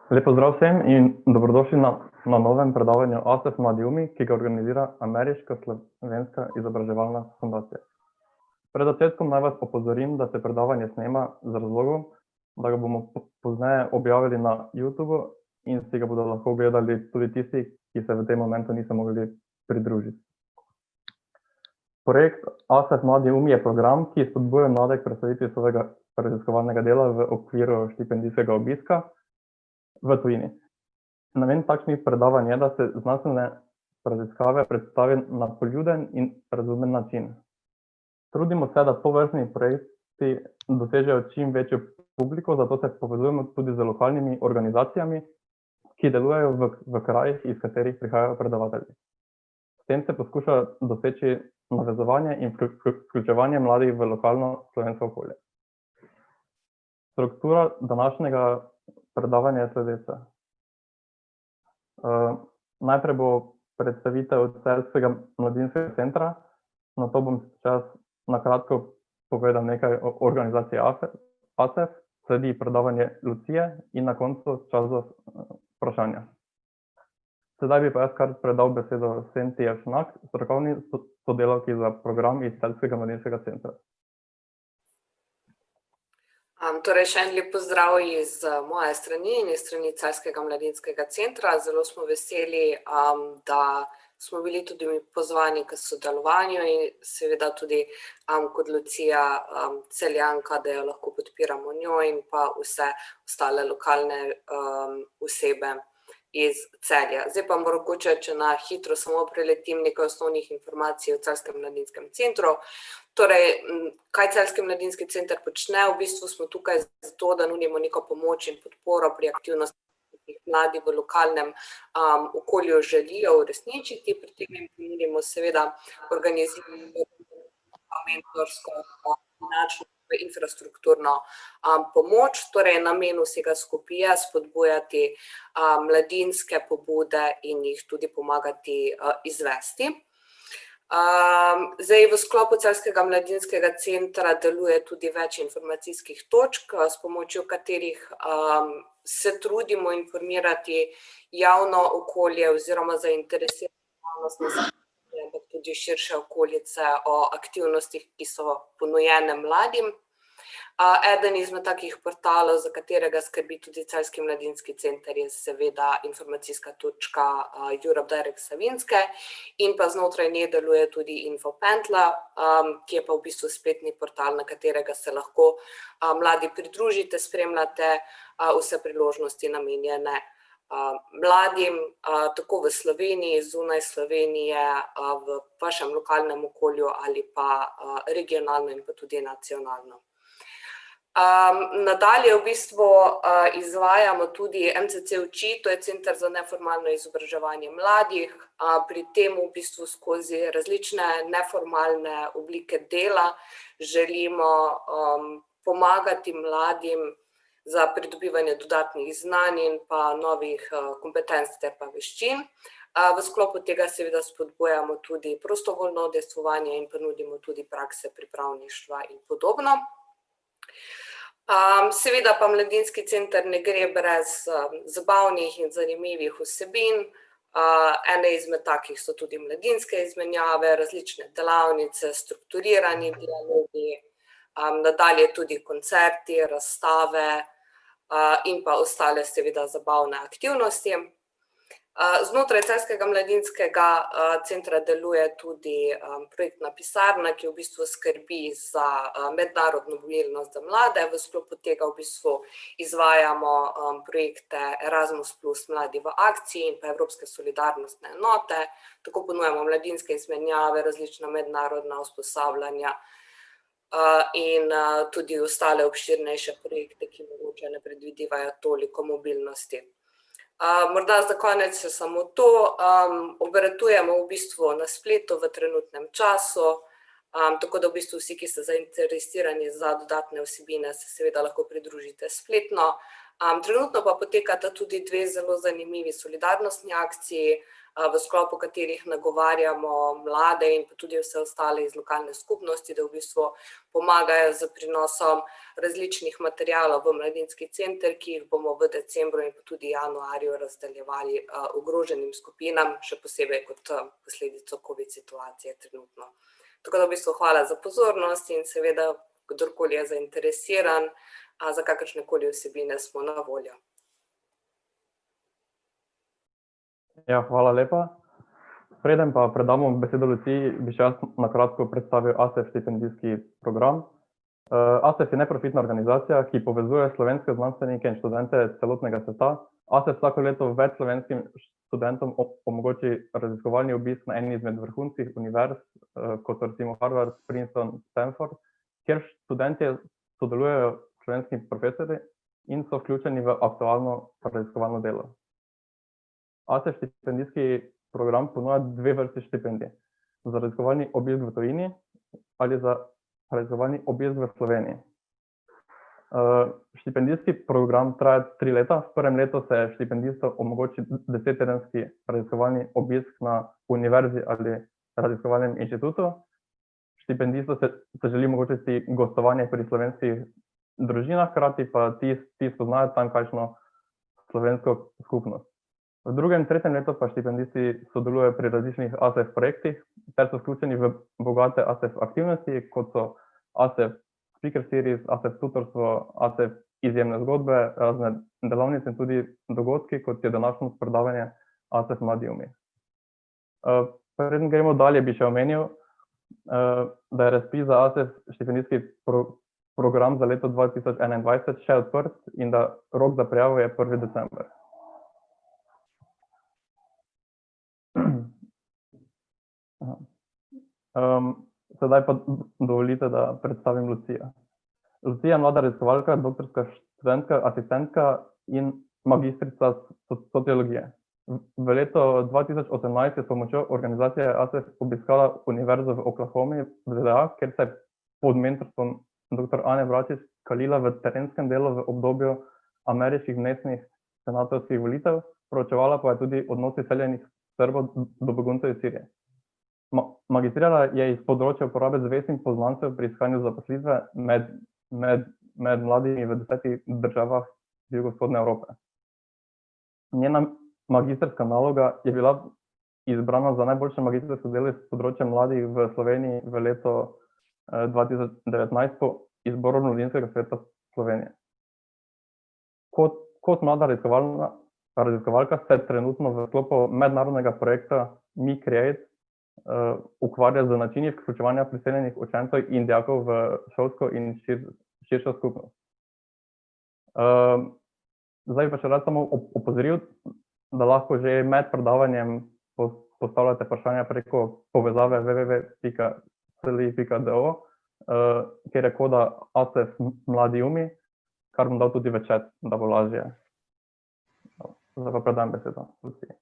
Lep pozdrav vsem in dobrodošli na novem predavanju ASEF Mladi umi, ki ga organizira Ameriška slovenska izobraževalna fundacija. Pred začetkom naj vas opozorim, da se predavanje snema z razlogom, da ga bomo pozneje objavili na YouTubeu in si ga bodo lahko gledali tudi tisti, ki se v tem momentu niso mogli pridružiti. Projekt ASEF Mladi umi je program, ki spodbuja mlade k predstavitvi svojega raziskovalnega dela v okviru štipendijskega obiska v tujini. Namen takšnih predavanj je, da se znanstvene raziskave predstavi na poljuden in razumen način. Trudimo se, da tovrstni projekti dosežejo čim večjo publiko, zato se povezujemo tudi z lokalnimi organizacijami, ki delujejo v krajih, iz katerih prihajajo predavatelji. S tem se poskuša doseči navezovanje in vključevanje mladih v lokalno slovensko okolje. Struktura današnjega predavanje je sledeča. Najprej bo predstavitev Celjskega mladinskega centra, nato bom na kratko povedal nekaj o organizaciji ASEF, sledi predavanje Lucije in na koncu čas za vprašanja. Sedaj bi pa jaz kar predal besedo Senti Šnak, strokovni sodelavki za program iz Celjskega mladinskega centra. Torej, še en lep pozdrav iz moje strani in iz strani Celjskega mladinskega centra. Zelo smo veseli, da smo bili tudi pozvani k sodelovanju in seveda tudi kot Lucija Celjanka, da jo lahko podpiramo njo in pa vse ostale lokalne osebe iz Celja. Zdaj pa mogoče, če na hitro samo preletim nekaj osnovnih informacij o Celjskem mladinskem centru. Torej, kaj Celjski mladinski center počne? V bistvu smo tukaj zato, da nudimo neko pomoč in podporo pri aktivnosti, ki jih mladi v lokalnem okolju želijo uresničiti. Pri tem jim ponudimo seveda organizirano mentorsko, finančno in infrastrukturno pomoč. Torej, namen vsega skupaj je spodbujati mladinske pobude in jih tudi pomagati izvesti. Zdaj, v sklopu Celjskega mladinskega centra deluje tudi več informacijskih točk, s pomočjo katerih se trudimo informirati javno okolje oziroma zainteresirano javnost, ampak tudi širše okolice o aktivnostih, ki so ponujene mladim. Eden izmed takih portalov, za katerega skrbi tudi Celjski mladinski center, je seveda informacijska točka Europe Direct Savinjske in pa znotraj nje deluje tudi Infopentla, ki je pa v bistvu spletni portal, na katerega se lahko mladi pridružite, spremljate vse priložnosti namenjene mladim, tako v Sloveniji, zunaj Slovenije, v vašem lokalnem okolju ali pa regionalno in pa tudi nacionalno. Nadalje v bistvu izvajamo tudi MCC Uči, to je Center za neformalno izobraževanje mladih. Pri tem v bistvu skozi različne neformalne oblike dela želimo pomagati mladim za pridobivanje dodatnih znanj in pa novih kompetenc ter pa veščin. V sklopu tega seveda spodbujamo tudi prostovoljno udejstvovanje in ponudimo tudi prakse pripravništva in podobno. Seveda pa mladinski center ne gre brez zabavnih in zanimivih vsebin. Ene izmed takih so tudi mladinske izmenjave, različne delavnice, strukturirani dialogi, nadalje tudi koncerti, razstave in pa ostale seveda zabavne aktivnosti. Znotraj Celjskega mladinskega centra deluje tudi projektna pisarna, ki v bistvu skrbi za mednarodno mobilnost za mlade. V sklopu tega v bistvu izvajamo projekte Erasmus plus mladi v akciji in pa Evropske solidarnostne enote. Tako ponujamo mladinske izmenjave, različna mednarodna usposabljanja in tudi ostale obširnejše projekte, ki mogoče ne predvidevajo toliko mobilnosti. Morda za konec še samo to, obratujemo v bistvu na spletu v trenutnem času, tako da v bistvu vsi, ki ste zainteresirani za dodatne vsebine, se seveda lahko pridružite spletno. Trenutno pa potekata tudi dve zelo zanimivi solidarnostni akciji. v sklopu katerih nagovarjamo mlade in pa tudi vse ostale iz lokalne skupnosti, da v bistvu pomagajo z prinosom različnih materialov v mladinski center, ki jih bomo v decembru in pa tudi januarju razdeljevali ogroženim skupinam, še posebej kot posledico COVID situacije trenutno. Tako da v bistvu hvala za pozornost in seveda, kdorkoli je zainteresiran, za kakršnekoli vsebine smo na voljo. Ja, hvala lepa. Preden pa predamo besedo Luciji, bi še jaz na kratko predstavil ASEF štipendijski program. ASEF je neprofitna organizacija, ki povezuje slovenske znanstvenike in študente celotnega sveta. ASEF vsako leto več slovenskim študentom omogoči raziskovalni obisk na eni izmed vrhunskih univerz, kot so recimo Harvard, Princeton, Stanford, kjer študentje sodelujejo s slovenskimi profesorji in so vključeni v aktualno raziskovalno delo. ASEF štipendijski program ponuja dve vrsti štipendij. Za raziskovalni obisk v tujini ali za raziskovalni obisk v Sloveniji. Štipendijski program traja 3 leta. V prvem letu se štipendistom omogoči 10-tedenski raziskovalni obisk na univerzi ali raziskovalnem inštitutu. Štipendistu se želi omogočiti gostovanje pri slovenskih družinah, hkrati pa ti spoznajo tamkajšnjo slovensko skupnost. V drugem in tretjem letu pa štipendisti sodelujejo pri različnih ASEF projektih ter so vključeni v bogate ASEF aktivnosti, kot so ASEF Speaker Series, ASEF tutorstvo, ASEF izjemne zgodbe, razne delavnice in tudi dogodki, kot je današnje predavanje ASEF Mladi umi. Preden gremo dalje, bi še omenil, da je razpis za ASEF štipendijski program za leto 2021 še odprt in da rok za prijavo je 1. december. Sedaj pa dovolite, da predstavim Lucijo. Lucija je mlada raziskovalka, doktorska študentka, asistentka in magistrica sociologije. V letu 2018 je s pomočjo organizacije ASEF obiskala univerzo v Oklahomi v ZDA, kjer se je pod mentorstvom dr. Ane Bračič kalila v terenskem delu v obdobju ameriških mestnih senatorskih volitev, proučevala pa je tudi odnose seljenih Srbov do beguncev iz Sirije. Magistrirala je iz področja uporabe zvestnih poznanstev pri iskanju zaposlitve med mladimi v 10 državah jugovzhodne Evrope. Njena magistrska naloga je bila izbrana za najboljše magistrsko delo s področja mladih v Sloveniji v letu 2019 po izboru Mladinskega sveta Slovenije. Kot mlada raziskovalka se trenutno v sklopu mednarodnega projekta MeCreate ukvarja z načini vključevanja priseljenih učencev in dijakov v šolsko in širšo skupnost. Zdaj pa še rad samo opozoril, da lahko že med predavanjem postavljate vprašanja preko povezave www.sli.do, kjer je koda ASEF Mladi umi, kar bom dal tudi v chat, da bo lažje. Zdaj pa predam besedo Luciji.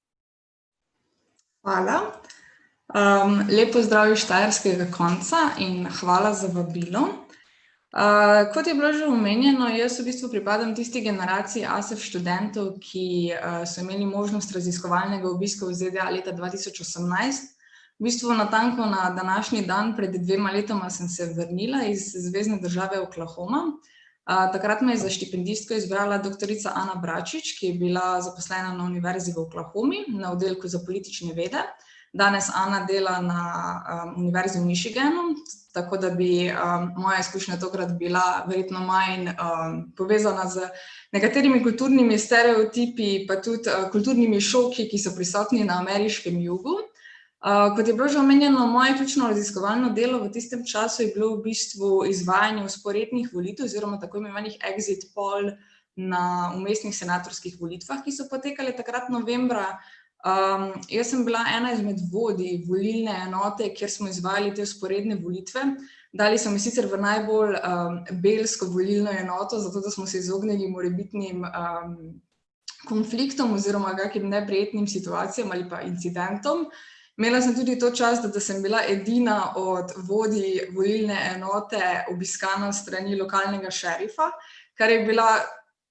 Hvala. Lep pozdrav iz štajerskega konca in hvala za vabilo. Kot je bilo že omenjeno, jaz v bistvu pripadam tisti generaciji ASEF študentov, ki so imeli možnost raziskovalnega obiska v ZDA leta 2018. V bistvu natanko na današnji dan pred 2 letoma sem se vrnila iz zvezne države Oklahoma. Takrat me je za štipendistko izbrala doktorica Ana Bračič, ki je bila zaposlena na univerzi v Oklahomi na oddelku za politične vede. Danes Ana dela na univerzi v Michiganu, tako da bi moja izkušnja tokrat bila verjetno manj povezana z nekaterimi kulturnimi stereotipi, pa tudi kulturnimi šoki, ki so prisotni na ameriškem jugu. Kot je bilo že omenjeno, moje ključno raziskovalno delo v tistem času je bilo v bistvu izvajanje vzporednih volitev oziroma tako imenovanih exit poll na vmesnih senatorskih volitvah, ki so potekale takrat novembra. Jaz sem bila ena izmed vodij volilne enote, kjer smo izvajali te vzporedne volitve. Dali so me sicer v najbolj belsko volilno enoto, zato da smo se izognili morebitnim konfliktom oziroma kakim neprijetnim situacijam ali pa incidentom. Imela sem tudi to čast, da sem bila edina od vodij volilne enote obiskana strani lokalnega šerifa, kar je bila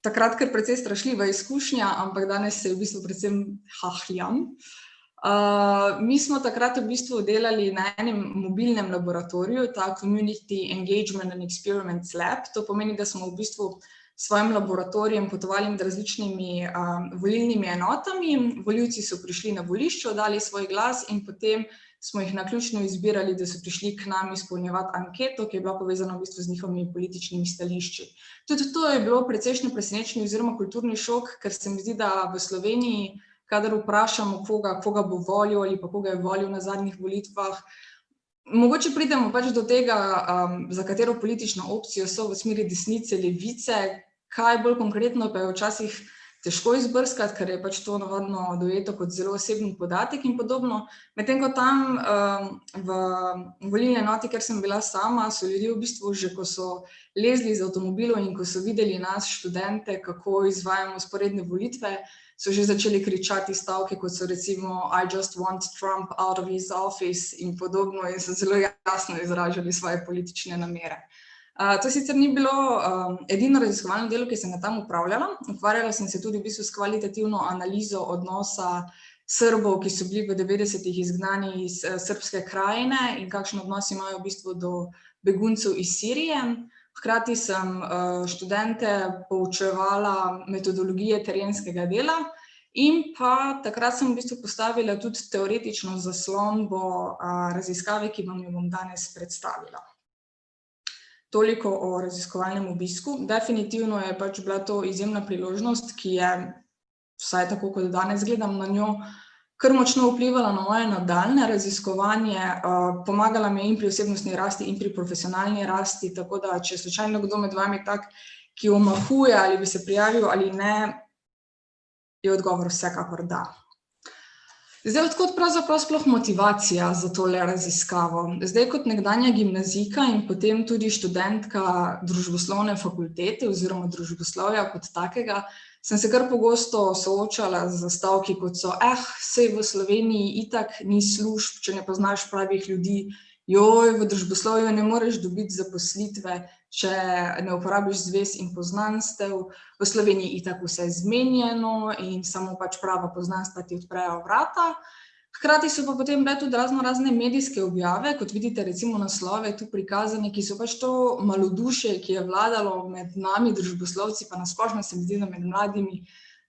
takrat kar precej strašljiva izkušnja, ampak danes se v bistvu predvsem hahljam. Mi smo takrat v bistvu delali na enem mobilnem laboratoriju, ta Community Engagement and Experiments Lab. To pomeni, da smo v bistvu s svojim laboratorijem potovali med različnimi volilnimi enotami. Volivci so prišli na volišče, oddali svoj glas in potem smo jih naključno izbirali, da so prišli k nam izpolnjevati anketo, ki je bila povezana v bistvu z njihovimi političnimi stališči. Tudi to je bilo precejšnje presenečenje oziroma kulturni šok, ker se mi zdi, da v Sloveniji, kadar vprašamo koga bo volil ali pa koga je volil na zadnjih volitvah, mogoče pridemo pač do tega, za katero politično opcijo so v smeri desnice, levice, kaj bolj konkretno pa je včasih težko izbrskati, ker je pač to navadno dojeto kot zelo osebni podatek in podobno. Medtem ko tam v volilni enoti, kjer sem bila sama, so ljudje v bistvu že, ko so lezli iz avtomobilov in ko so videli nas, študente, kako izvajamo vzporedne volitve, so že začeli kričati stavke, kot so recimo I just want Trump out of his office in podobno in so zelo jasno izražali svoje politične namere. To sicer ni bilo edino raziskovalno delo, ki sem ga tam upravljala. Ukvarjala sem se tudi v bistvu s kvalitativno analizo odnosa Srbov, ki so bili v 90-ih izgnani iz srbske krajine in kakšen odnos imajo v bistvu do beguncev iz Sirije. Hkrati sem študente poučevala metodologije terenskega dela in pa takrat sem v bistvu postavila tudi teoretično zaslombo raziskave, ki vam jo bom danes predstavila. Toliko o raziskovalnem obisku. Definitivno je pač bila to izjemna priložnost, ki je, vsaj tako kot danes gledam na njo, kar močno vplivala na moje nadaljnje raziskovanje, pomagala mi in pri osebnostni rasti in pri profesionalni rasti, tako da če je slučajno kdo med vami tak, ki omahuje ali bi se prijavil ali ne, je odgovor vsekakor da. Zdaj, odkot pravzaprav sploh motivacija za tole raziskavo? Zdaj, kot nekdanja gimnazijka in potem tudi študentka družboslovne fakultete oziroma družboslovja kot takega, sem se kar pogosto soočala z stavki, kot so, saj v Sloveniji itak ni služb, če ne poznaš pravih ljudi, v družboslovju ne moreš dobiti zaposlitve, če ne uporabiš zvez in poznanstev, v Sloveniji itak vse zmenjeno in samo pač prava poznanstva ti odprejo vrata. Hkrati so pa potem bile tudi razne medijske objave, kot vidite recimo naslove tu prikazane, ki so pač to malodušje, ki je vladalo med nami družboslovci, pa nasplošno se mi zdi, da med mladimi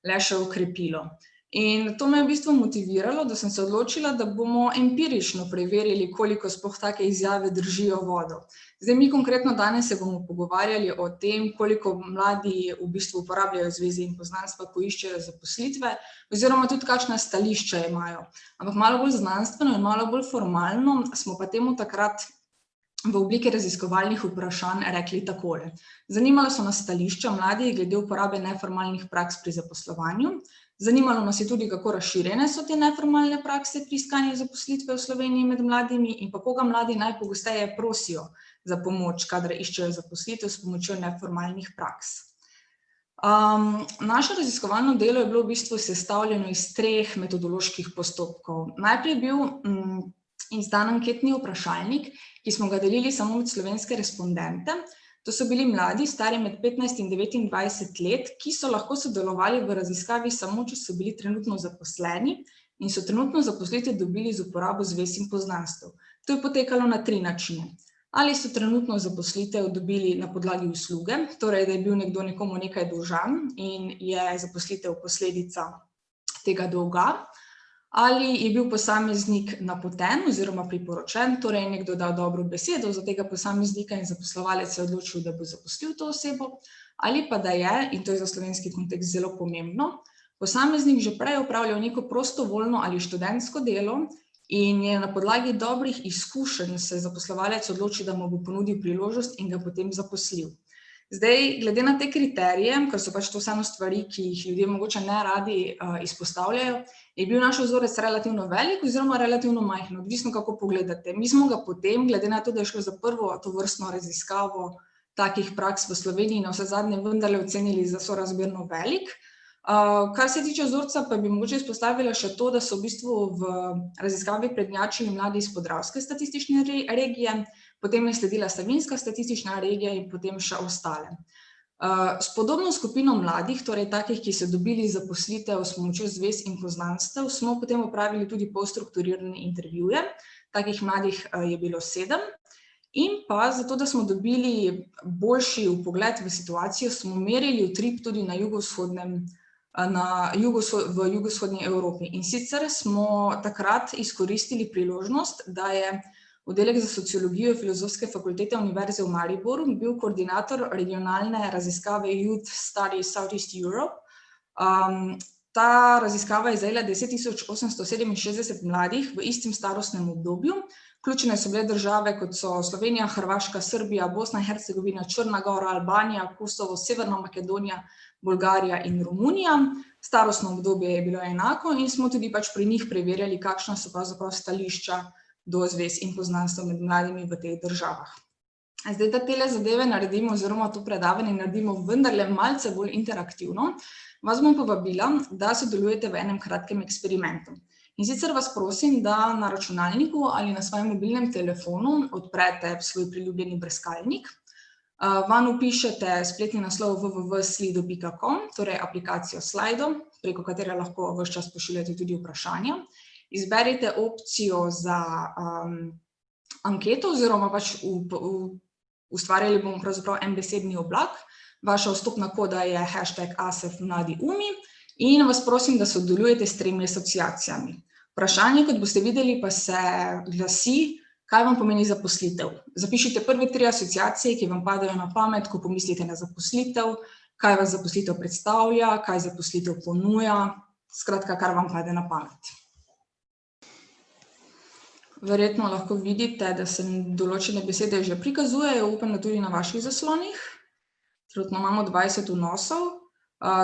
le še okrepilo. In to me je v bistvu motiviralo, da sem se odločila, da bomo empirično preverili, koliko sploh take izjave držijo vodo. Zdaj, mi konkretno danes se bomo pogovarjali o tem, koliko mladi v bistvu uporabljajo zveze in poznanstva, ko iščejo zaposlitve, oziroma tudi kakšna stališča imajo. Ampak malo bolj znanstveno in malo bolj formalno smo pa temu takrat v obliki raziskovalnih vprašanj rekli takole. Zanimalo so nas stališča mladih glede uporabe neformalnih praks pri zaposlovanju. Zanimalo nas je tudi, kako razširjene so te neformalne prakse pri iskanju zaposlitve v Sloveniji med mladimi in pa koga mladi najpogosteje prosijo za pomoč, kadar iščejo zaposlitev s pomočjo neformalnih praks. Naše raziskovalno delo je bilo v bistvu sestavljeno iz 3 metodoloških postopkov. Najprej je bil izdan anketni vprašalnik, ki smo ga delili samo med slovenske respondente. To so bili mladi, stari med 15 in 29 let, ki so lahko sodelovali v raziskavi samo, če so bili trenutno zaposleni in so trenutno zaposlitev dobili z uporabo zvez in poznanstev. To je potekalo na 3 načine. Ali so trenutno zaposlitev dobili na podlagi usluge, torej da je bil nekdo nekomu nekaj dolžan in je zaposlitev posledica tega dolga, ali je bil posameznik napoten oziroma priporočen, torej je nekdo dal dobro besedo za tega posameznika in zaposlovalec se je odločil, da bo zaposlil to osebo, ali pa da je, in to je za slovenski kontekst zelo pomembno, posameznik že prej opravljal neko prostovoljno ali študentsko delo in je na podlagi dobrih izkušenj se zaposlovalec odločil, da mu bo ponudil priložnost in ga potem zaposlil. Zdaj, glede na te kriterije, ker so pač to vseeno stvari, ki jih ljudje mogoče ne radi izpostavljajo, je bil naš vzorec relativno velik oziroma relativno majhen, odvisno kako pogledate. Mi smo ga potem, glede na to, da je šlo za prvo tovrstno raziskavo takih praks v Sloveniji, na vse zadnje vendarle ocenili za sorazmerno velik. Kar se tiče vzorca, pa bi mogoče izpostavila še to, da so v bistvu v raziskavi prednjačili mladi iz podravske statistične regije, potem je sledila savinjska statistična regija in potem še ostale. S podobno skupino mladih, torej takih, ki so dobili zaposlitev s pomočjo zvez in poznanstev, smo potem opravili tudi polstrukturirane intervjuje. Takih mladih je bilo 7. In pa zato, da smo dobili boljši vpogled v situacijo, smo merili utrip tudi v jugovzhodni Evropi. In sicer smo takrat izkoristili priložnost, da je Oddelek za sociologijo Filozofske fakultete Univerze v Mariboru bil koordinator regionalne raziskave Youth Studies Southeast Europe. Ta raziskava je zajela 10.867 mladih v istem starostnem obdobju. Vključene so bile države, kot so Slovenija, Hrvaška, Srbija, Bosna in Hercegovina, Črna Gora, Albanija, Kosovo, Severna Makedonija, Bolgarija in Romunija. Starostno obdobje je bilo enako in smo tudi pri njih preverjali, kakšna so pravzaprav stališča do zvez in poznanstev med mladimi v teh državah. Zdaj, da tele zadeve naredimo, oziroma to predavanje naredimo vendarle malce bolj interaktivno, vas bom povabila, da sodelujete v enem kratkem eksperimentu. In sicer vas prosim, da na računalniku ali na svojem mobilnem telefonu odprete svoj priljubljeni brskalnik, vanj vpišete spletni naslov www.slido.com, torej aplikacijo Slido, preko katere lahko ves čas pošiljate tudi vprašanja. Izberite opcijo za anketo, oziroma ustvarjali bomo pravzaprav en besedni oblak. Vaša vstopna koda je #ASEFMladiUmi in vas prosim, da sodelujete s 3 asociacijami. Vprašanje, kot boste videli, pa se glasi, kaj vam pomeni zaposlitev. Zapišite prve 3 asociacije, ki vam padajo na pamet, ko pomislite na zaposlitev, kaj vas zaposlitev predstavlja, kaj zaposlitev ponuja, skratka, kar vam pade na pamet. Verjetno lahko vidite, da se določene besede že prikazujejo, upam, da tudi na vaših zaslonih. Trenutno imamo 20 vnosov.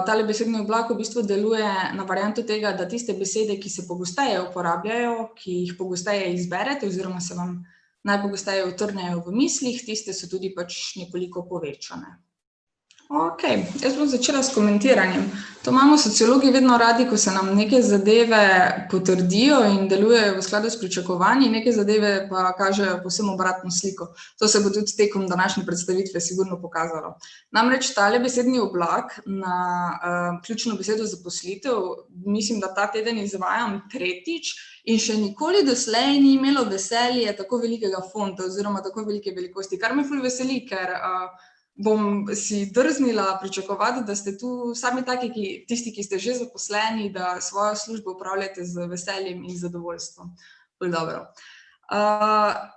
Tale besedni oblak v bistvu deluje na varianto tega, da tiste besede, ki se pogosteje uporabljajo, ki jih pogosteje izberete oziroma se vam najpogosteje utrnejo v mislih, tiste so tudi nekoliko povečane. Okej, jaz bom začela s komentiranjem. To imamo sociologi vedno radi, ko se nam neke zadeve potrdijo in delujejo v skladu s pričakovanji, neke zadeve pa kažejo povsem obratno sliko. To se bo tudi tekom današnje predstavitve sigurno pokazalo. Namreč tale besedni oblak na ključno besedo zaposlitev, mislim, da ta teden izvajam 3. in še nikoli doslej ni imelo veselje tako velikega fonta oziroma tako velike velikosti, kar me ful veseli, ker bom si drznila pričakovati, da ste tu sami taki, tisti, ki ste že zaposleni, da svojo službo upravljate z veseljem in zadovoljstvom. Bolj dobro.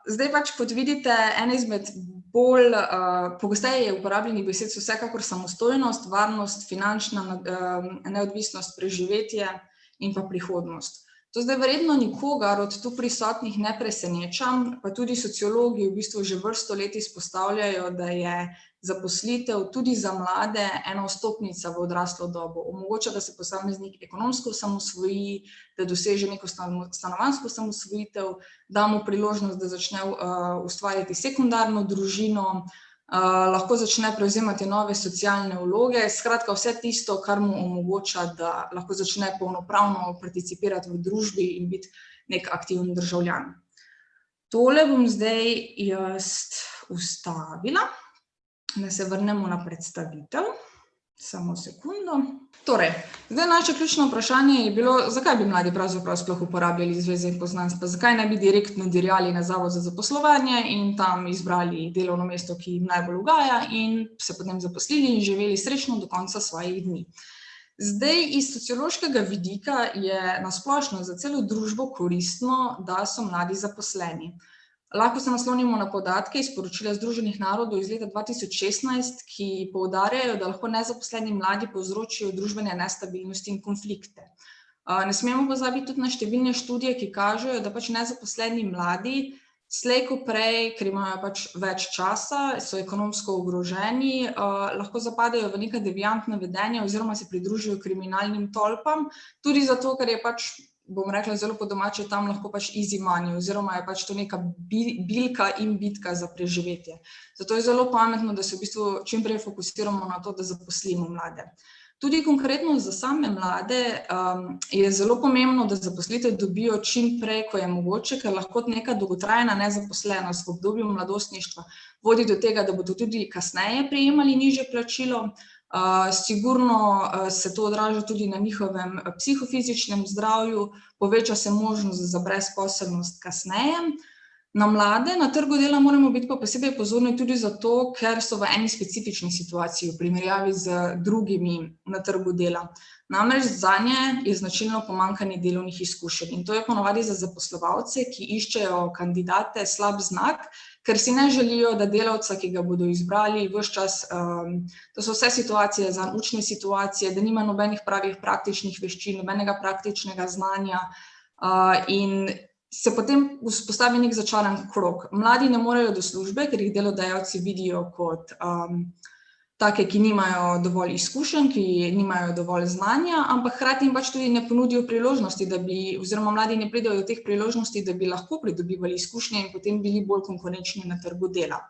Zdaj kot vidite, ena izmed bolj pogosteje uporabljenih besed so vsekakor samostojnost, varnost, finančna neodvisnost, preživetje in pa prihodnost. To zdaj verjetno nikogar od tu prisotnih ne preseneča, pa tudi sociologi v bistvu že vrsto let izpostavljajo, da je zaposlitev tudi za mlade ena vstopnica v odraslo dobo. Omogoča, da se posameznik ekonomsko osamosvoji, da doseže neko stanovanjsko osamosvojitev, da mu priložnost, da začne ustvarjati sekundarno družino, lahko začne prevzemati nove socialne vloge, skratka vse tisto, kar mu omogoča, da lahko začne polnopravno participirati v družbi in biti nek aktiven državljan. Tole bom zdaj jaz ustavila, da se vrnemo na predstavitev. Samo sekundo. Torej, zdaj naše ključno vprašanje je bilo, zakaj bi mladi pravzaprav sploh uporabljali zveze in poznanstva, zakaj ne bi direktno dirjali na Zavod za zaposlovanje in tam izbrali delovno mesto, ki jim najbolj ugaja in se potem zaposlili in živeli srečno do konca svojih dni. Zdaj, iz sociološkega vidika je na splošno za celo družbo koristno, da so mladi zaposleni. Lahko se naslonimo na podatke iz poročila Združenih narodov iz leta 2016, ki poudarjajo, da lahko nezaposleni mladi povzročijo družbene nestabilnosti in konflikte. Ne smemo pozabiti tudi na številne študije, ki kažejo, da nezaposleni mladi slej ko prej, ker imajo več časa, so ekonomsko ogroženi, lahko zapadejo v neka deviantna vedenja oziroma se pridružijo kriminalnim tolpam, tudi zato, ker je bom rekla zelo po domače, tam lahko easy money, oziroma je to neka bilka in bitka za preživetje. Zato je zelo pametno, da se v bistvu čim prej fokusiramo na to, da zaposlimo mlade. Tudi konkretno za same mlade je zelo pomembno, da zaposlitev dobijo čim prej, ko je mogoče, ker lahko neka dolgotrajna nezaposlenost v obdobju mladostništva vodi do tega, da bodo tudi kasneje prejemali nižje plačilo. Sigurno se to odraža tudi na njihovem psihofizičnem zdravju, poveča se možnost za brezposelnost kasneje. Na mlade na trgu dela moramo biti pa posebej pozorni tudi zato, ker so v eni specifični situaciji v primerjavi z drugimi na trgu dela. Namreč zanje je značilno pomanjkanje delovnih izkušenj in to je ponavadi za zaposlovalce, ki iščejo kandidate slab znak, ker si ne želijo, da delavca, ki ga bodo izbrali ves čas, to so vse situacije, zanj učne situacije, da nima nobenih pravih praktičnih veščin, nobenega praktičnega znanja in se potem vzpostavi nek začaran krog. Mladi ne morejo do službe, ker jih delodajalci vidijo kot take, ki nimajo dovolj izkušenj, ki nimajo dovolj znanja, ampak hkrati jim pač tudi ne ponudijo priložnosti, oziroma mladi ne pridejo do teh priložnosti, da bi lahko pridobivali izkušnje in potem bili bolj konkurenčni na trgu dela.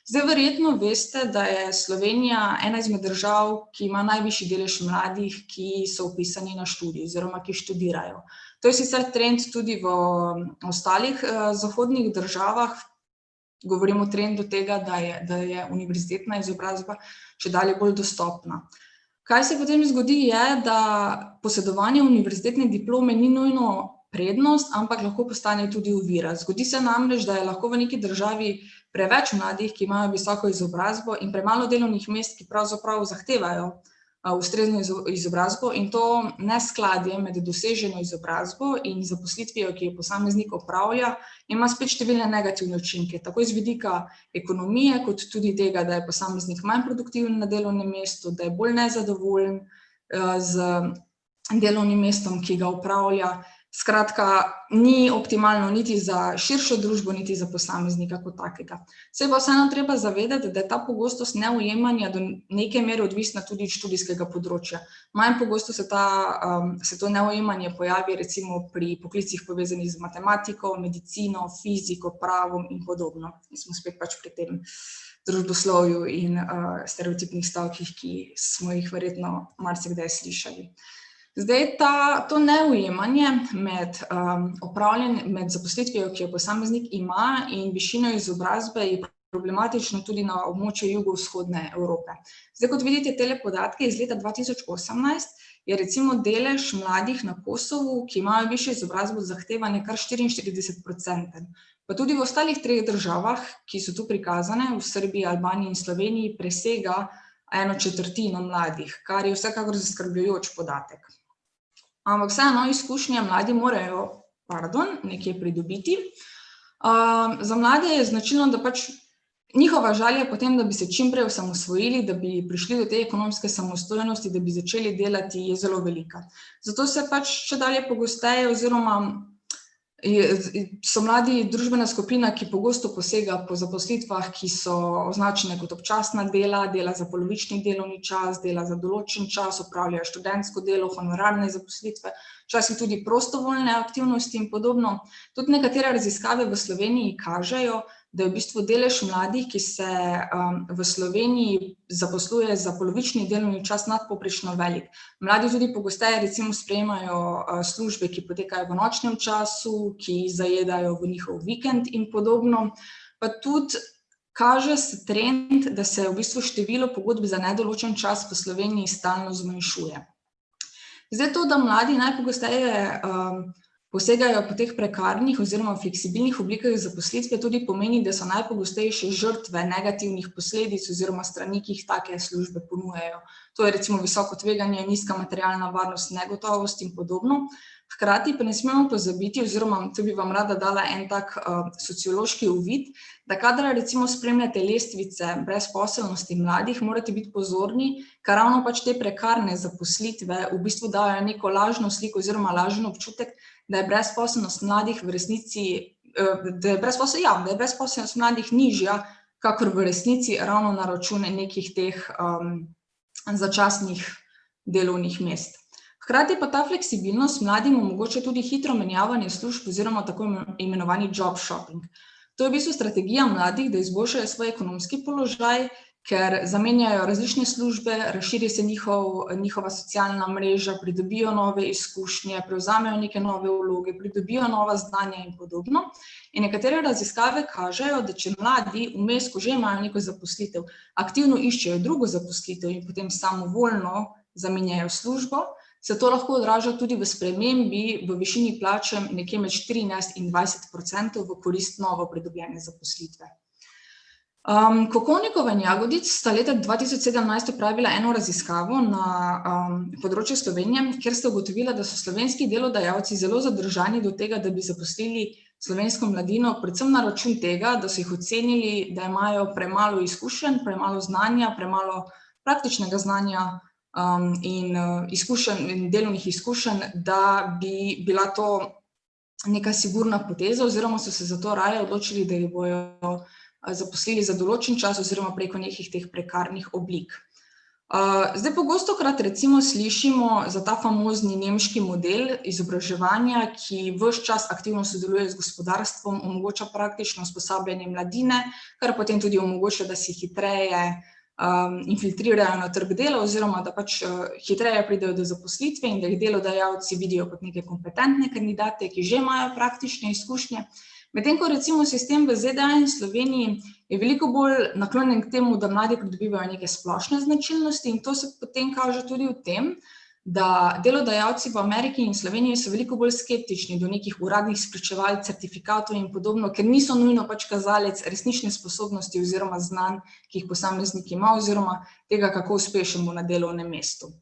Zdaj verjetno veste, da je Slovenija ena izmed držav, ki ima najvišji delež mladih, ki so vpisani na študij oziroma ki študirajo. To je sicer trend tudi v ostalih zahodnih državah, govorimo o trendu tega, da je univerzitetna izobrazba čedalje bolj dostopna. Kaj se potem zgodi je, da posedovanje univerzitetne diplome ni nujno prednost, ampak lahko postane tudi ovira. Zgodi se namreč, da je lahko v neki državi preveč mladih, ki imajo visoko izobrazbo in premalo delovnih mest, ki pravzaprav zahtevajo ustrezno izobrazbo in to neskladje med doseženo izobrazbo in zaposlitvijo, ki jo posameznik opravlja, ima spet številne negativne učinke, tako iz vidika ekonomije, kot tudi tega, da je posameznik manj produktiven na delovnem mestu, da je bolj nezadovoljen z delovnim mestom, ki ga opravlja. Skratka, ni optimalno niti za širšo družbo, niti za posameznika kot takega. Se pa vseeno treba zavedati, da je ta pogostost neujemanja do neke mere odvisna tudi od študijskega področja. Manj pogosto se to neujemanje pojavi recimo pri poklicih povezanih z matematiko, medicino, fiziko, pravom in podobno. In smo spet pač pri tem družboslovju in stereotipnih stavkih, ki smo jih verjetno marsikdaj slišali. Zdaj, to neujemanje med zaposlitvijo, ki jo posameznik ima, in višino izobrazbe je problematično tudi na območju jugovzhodne Evrope. Zdaj, kot vidite, tele podatke iz leta 2018 je recimo delež mladih na Kosovu, ki imajo višjo izobrazbo, zahtevane kar 44%. Pa tudi v ostalih 3 državah, ki so tu prikazane, v Srbiji, Albaniji in Sloveniji, presega 1/4 mladih, kar je vsekakor zaskrbljujoč podatek. Ampak vseeno izkušnje mladi morajo nekje pridobiti. Za mlade je značilno, da pač njihova želja je potem, da bi se čim prej osamosvojili, da bi prišli do te ekonomske samostojnosti, da bi začeli delati, je zelo velika. Zato se pač čedalje pogosteje oziroma so mladi družbena skupina, ki pogosto posega po zaposlitvah, ki so označene kot občasna dela, dela za polovični delovni čas, dela za določen čas, opravljajo študentsko delo, honorarne zaposlitve, včasih tudi prostovoljne aktivnosti in podobno. Tudi nekatere raziskave v Sloveniji kažejo, da je v bistvu delež mladih, ki se v Sloveniji zaposluje za polovični delovni čas, nadpovprečno velik. Mladi tudi pogosteje recimo sprejemajo službe, ki potekajo v nočnem času, ki zajedajo v njihov vikend in podobno. Pa tudi kaže se trend, da se v bistvu število pogodb za nedoločen čas v Sloveniji stalno zmanjšuje. Zdaj to, da mladi najpogosteje posegajo po teh prekarnih oziroma fleksibilnih oblikah zaposlitve, tudi pomeni, da so najpogostejše žrtve negativnih posledic oziroma strani, ki jih take službe ponujajo. To je recimo visoko tveganje, nizka materialna varnost, negotovost in podobno. Hkrati pa ne smemo pozabiti, oziroma tu bi vam rada dala en tak sociološki uvid, da kadar recimo spremljate lestvice brezposelnosti mladih, morate biti pozorni, ker ravno pač te prekarne zaposlitve v bistvu dajo neko lažno sliko oziroma lažen občutek, da je brezposelnost mladih v resnici, da je brezposelnost mladih nižja, kakor v resnici ravno na račun nekih teh začasnih delovnih mest. Hkrati pa ta fleksibilnost mladim omogoča tudi hitro menjavanje služb oziroma tako imenovani job shopping. To je v bistvu strategija mladih, da izboljšajo svoj ekonomski položaj ker zamenjajo različne službe, razširi se njihova socialna mreža, pridobijo nove izkušnje, prevzamejo neke nove vloge, pridobijo nova znanja in podobno. In nekatere raziskave kažejo, da če mladi vmes, ko že imajo neko zaposlitev, aktivno iščejo drugo zaposlitev in potem samovoljno zamenjajo službo, se to lahko odraža tudi v spremembi v višini plače nekje med 14 in 20% v korist novo pridobljene zaposlitve. Kokovnikova in Jagodic sta leta 2017 opravila eno raziskavo na področju Slovenije, kjer sta ugotovila, da so slovenski delodajalci zelo zadržani do tega, da bi zaposlili slovensko mladino, predvsem na račun tega, da so jih ocenili, da imajo premalo izkušenj, premalo znanja, premalo praktičnega znanja in delovnih izkušenj, da bi bila to neka sigurna poteza, oziroma so se zato raje odločili, da jih bojo zaposlili za določen čas oziroma preko nekih teh prekarnih oblik. Zdaj pogostokrat recimo slišimo za ta famozni nemški model izobraževanja, ki ves čas aktivno sodeluje z gospodarstvom, omogoča praktično usposabljanje mladine, kar potem tudi omogoča, da si hitreje infiltrirajo na trg dela oziroma da pač hitreje pridejo do zaposlitve in da jih delodajalci vidijo kot neke kompetentne kandidate, ki že imajo praktične izkušnje. Medtem ko recimo sistem v ZDA in Sloveniji je veliko bolj naklonjen k temu, da mladi pridobivajo neke splošne značilnosti, in to se potem kaže tudi v tem, da delodajalci v Ameriki in Sloveniji so veliko bolj skeptični do nekih uradnih spričeval, certifikatov in podobno, ker niso nujno pač kazalec resnične sposobnosti oziroma znanj, ki jih posameznik ima, oziroma tega, kako uspešen bo na delovnem mestu.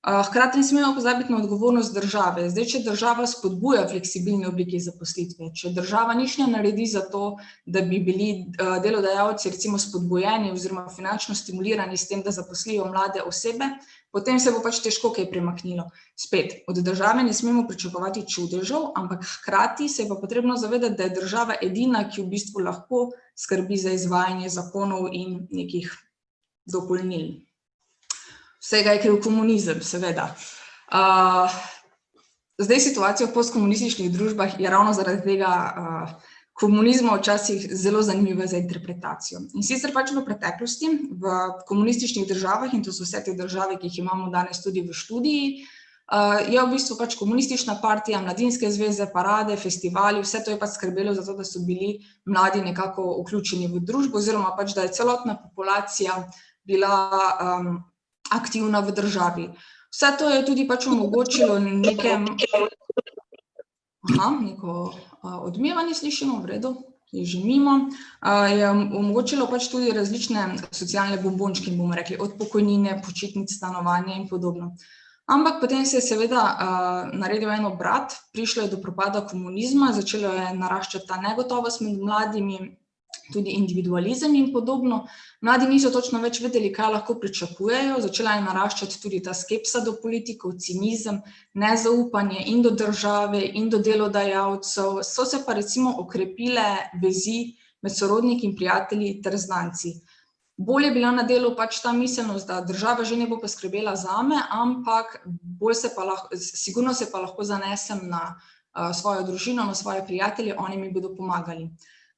Hkrati ne smemo pozabiti na odgovornost države. Zdaj, če država spodbuja fleksibilne oblike zaposlitve, če država nič ne naredi za to, da bi bili delodajalci recimo spodbujeni oziroma finančno stimulirani s tem, da zaposlijo mlade osebe, potem se bo pač težko kaj premaknilo. Spet, od države ne smemo pričakovati čudežev, ampak hkrati se je pa potrebno zavedati, da je država edina, ki v bistvu lahko skrbi za izvajanje zakonov in nekih dopolnil. Vsega je kriv komunizem, seveda. Zdaj situacija v postkomunističnih družbah je ravno zaradi tega komunizma včasih zelo zanimiva za interpretacijo. In sicer pač v preteklosti, v komunističnih državah, in to so vse te države, ki jih imamo danes tudi v študiji, je v bistvu pač komunistična partija, mladinske zveze, parade, festivali, vse to je pač skrbelo za to, da so bili mladi nekako vključeni v družbo, oziroma pač, da je celotna populacija bila aktivna v državi. Vse to je tudi pač omogočilo neko odmevanje slišimo, v redu, je že mimo, je omogočilo pač tudi različne socialne bombončke, bomo rekli, od pokojnine, počitnic, stanovanja in podobno. Ampak potem se je seveda naredil en obrat, prišlo je do propada komunizma, začelo je naraščati ta negotovost med mladimi, tudi individualizem in podobno. Mladi niso točno več vedeli, kaj lahko pričakujejo, začela je naraščati tudi ta skepsa do politikov, cinizem, nezaupanje in do države in do delodajalcev, so se pa recimo okrepile vezi med sorodniki in prijatelji ter znanci. Bolj je bila na delu pač ta miselnost, da država že ne bo poskrbela zame, ampak sigurno se pa lahko zanesem na svojo družino, na svoje prijatelje, oni mi bodo pomagali.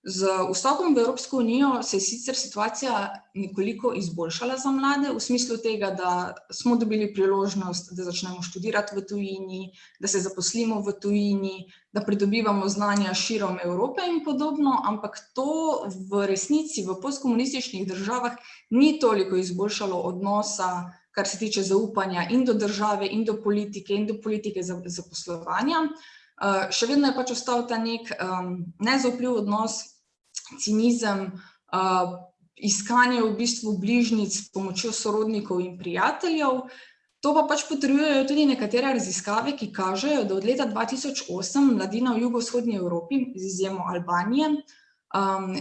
Z vstopom v Evropsko unijo se je sicer situacija nekoliko izboljšala za mlade, v smislu tega, da smo dobili priložnost, da začnemo študirati v tujini, da se zaposlimo v tujini, da pridobivamo znanja širom Evrope in podobno, ampak to v resnici v postkomunističnih državah ni toliko izboljšalo odnosa, kar se tiče zaupanja in do države, in do politike zaposlovanja. Še vedno je pač ostal ta nek nezaupljiv odnos, cinizem, iskanje v bistvu bližnjic s pomočjo sorodnikov in prijateljev. To pa pač potrjujejo tudi nekatere raziskave, ki kažejo, da od leta 2008 mladina v jugovzhodni Evropi, z izjemo Albanije,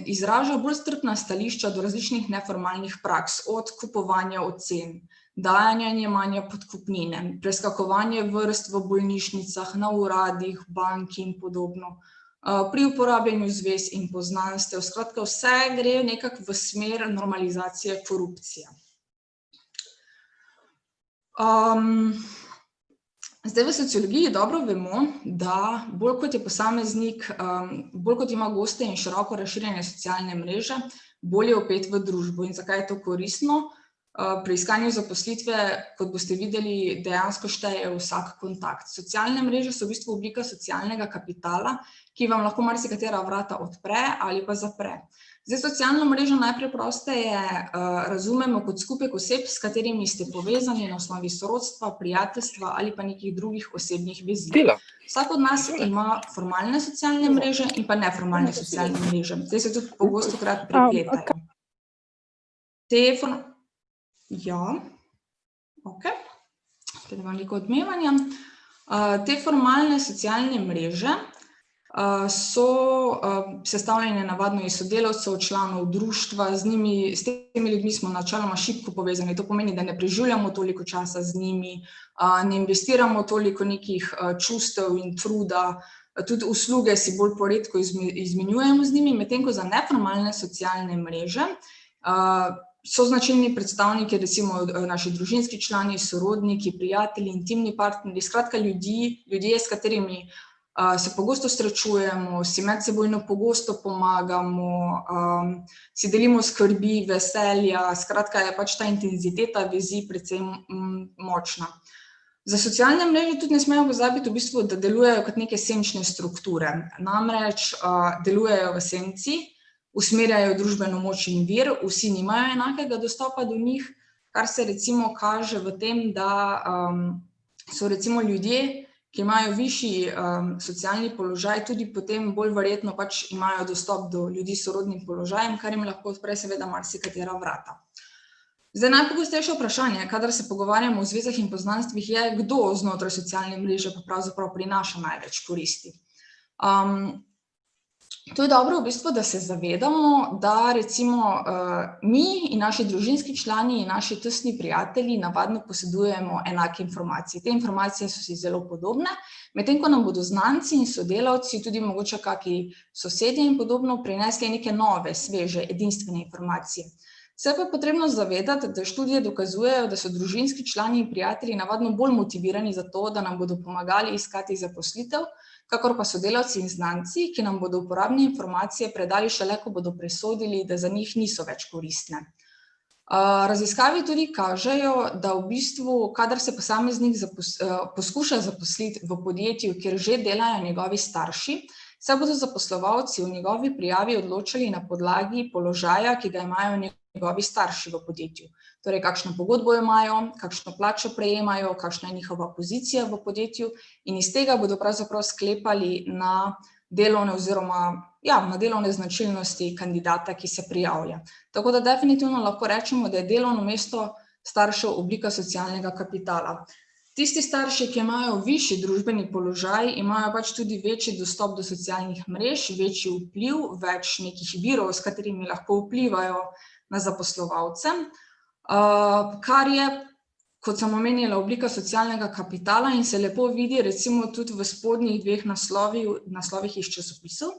izraža bolj strpna stališča do različnih neformalnih praks, od kupovanja ocen, dajanja in jemanja podkupnine, preskakovanje vrst v bolnišnicah, na uradih, banki in podobno, pri uporabljanju zvez in poznanstev. Skratka, vse gre nekako v smer normalizacije korupcije. Zdaj v sociologiji dobro vemo, da bolj kot je posameznik, bolj kot ima goste in široko razširjene socialne mreže, bolje vpet v družbo. In zakaj je to koristno? Pri iskanju zaposlitve, kot boste videli, dejansko šteje vsak kontakt. Socialne mreže so v bistvu oblika socialnega kapitala, ki vam lahko marsikatera vrata odpre ali pa zapre. Zdaj, socialno mrežo najpreprosteje razumemo kot skupek oseb, s katerimi ste povezani na osnovi sorodstva, prijateljstva ali pa nekih drugih osebnih vezi. Vsak od nas ima formalne socialne mreže in pa neformalne socialne mreže. Zdaj se tudi pogostokrat prepletajo. Ja, ok, spet veliko odmevanja. Te formalne socialne mreže so sestavljene navadno iz sodelavcev, članov društva, s temi ljudmi smo načeloma šibko povezani. To pomeni, da ne preživljamo toliko časa z njimi, ne investiramo toliko nekih čustev in truda, tudi usluge si bolj poredko izmenjujemo z njimi, medtem ko za neformalne socialne mreže so značilni predstavniki, recimo naši družinski člani, sorodniki, prijatelji, intimni partnerji, skratka ljudje, s katerimi se pogosto srečujemo, si medsebojno pogosto pomagamo, si delimo skrbi, veselja, skratka je pač ta intenziteta vezi precej močna. Za socialne mreže tudi ne smemo pozabiti v bistvu, da delujejo kot neke senčne strukture, namreč delujejo v senci, usmerjajo družbeno moč in vir, vsi nimajo enakega dostopa do njih, kar se recimo kaže v tem, da so recimo ljudje, ki imajo višji socialni položaj, tudi potem bolj verjetno pač imajo dostop do ljudi s sorodnim položajem, kar jim lahko odpre seveda marsikatera vrata. Zdaj, najpogostejše vprašanje, kadar se pogovarjamo o zvezah in poznanstvih, je, kdo znotraj socialne mreže pa pravzaprav prinaša največ koristi. To je dobro v bistvu, da se zavedamo, da recimo mi in naši družinski člani in naši tesni prijatelji navadno posedujemo enake informacije. Te informacije so si zelo podobne, medtem ko nam bodo znanci in sodelavci, tudi mogoče kaki sosedje in podobno, prinesli neke nove, sveže, edinstvene informacije. Se pa je potrebno zavedati, da študije dokazujejo, da so družinski člani in prijatelji navadno bolj motivirani za to, da nam bodo pomagali iskati zaposlitev, kakor pa sodelavci in znanci, ki nam bodo uporabne informacije predali šele, ko bodo presodili, da za njih niso več koristne. Raziskave tudi kažejo, da v bistvu, kadar se posameznik poskuša zaposliti v podjetju, kjer že delajo njegovi starši, se bodo zaposlovalci v njegovi prijavi odločali na podlagi položaja, ki ga imajo njegovi starši v podjetju. Torej, kakšno pogodbo imajo, kakšno plačo prejemajo, kakšna je njihova pozicija v podjetju in iz tega bodo pravzaprav sklepali na delovne značilnosti kandidata, ki se prijavlja. Tako da definitivno lahko rečemo, da je delovno mesto staršev oblika socialnega kapitala. Tisti starši, ki imajo višji družbeni položaj, imajo pač tudi večji dostop do socialnih mrež, večji vpliv, več nekih virov, s katerimi lahko vplivajo na zaposlovalce, kar je, kot sem omenila, oblika socialnega kapitala in se lepo vidi recimo tudi v spodnjih dveh naslovih iz časopisov.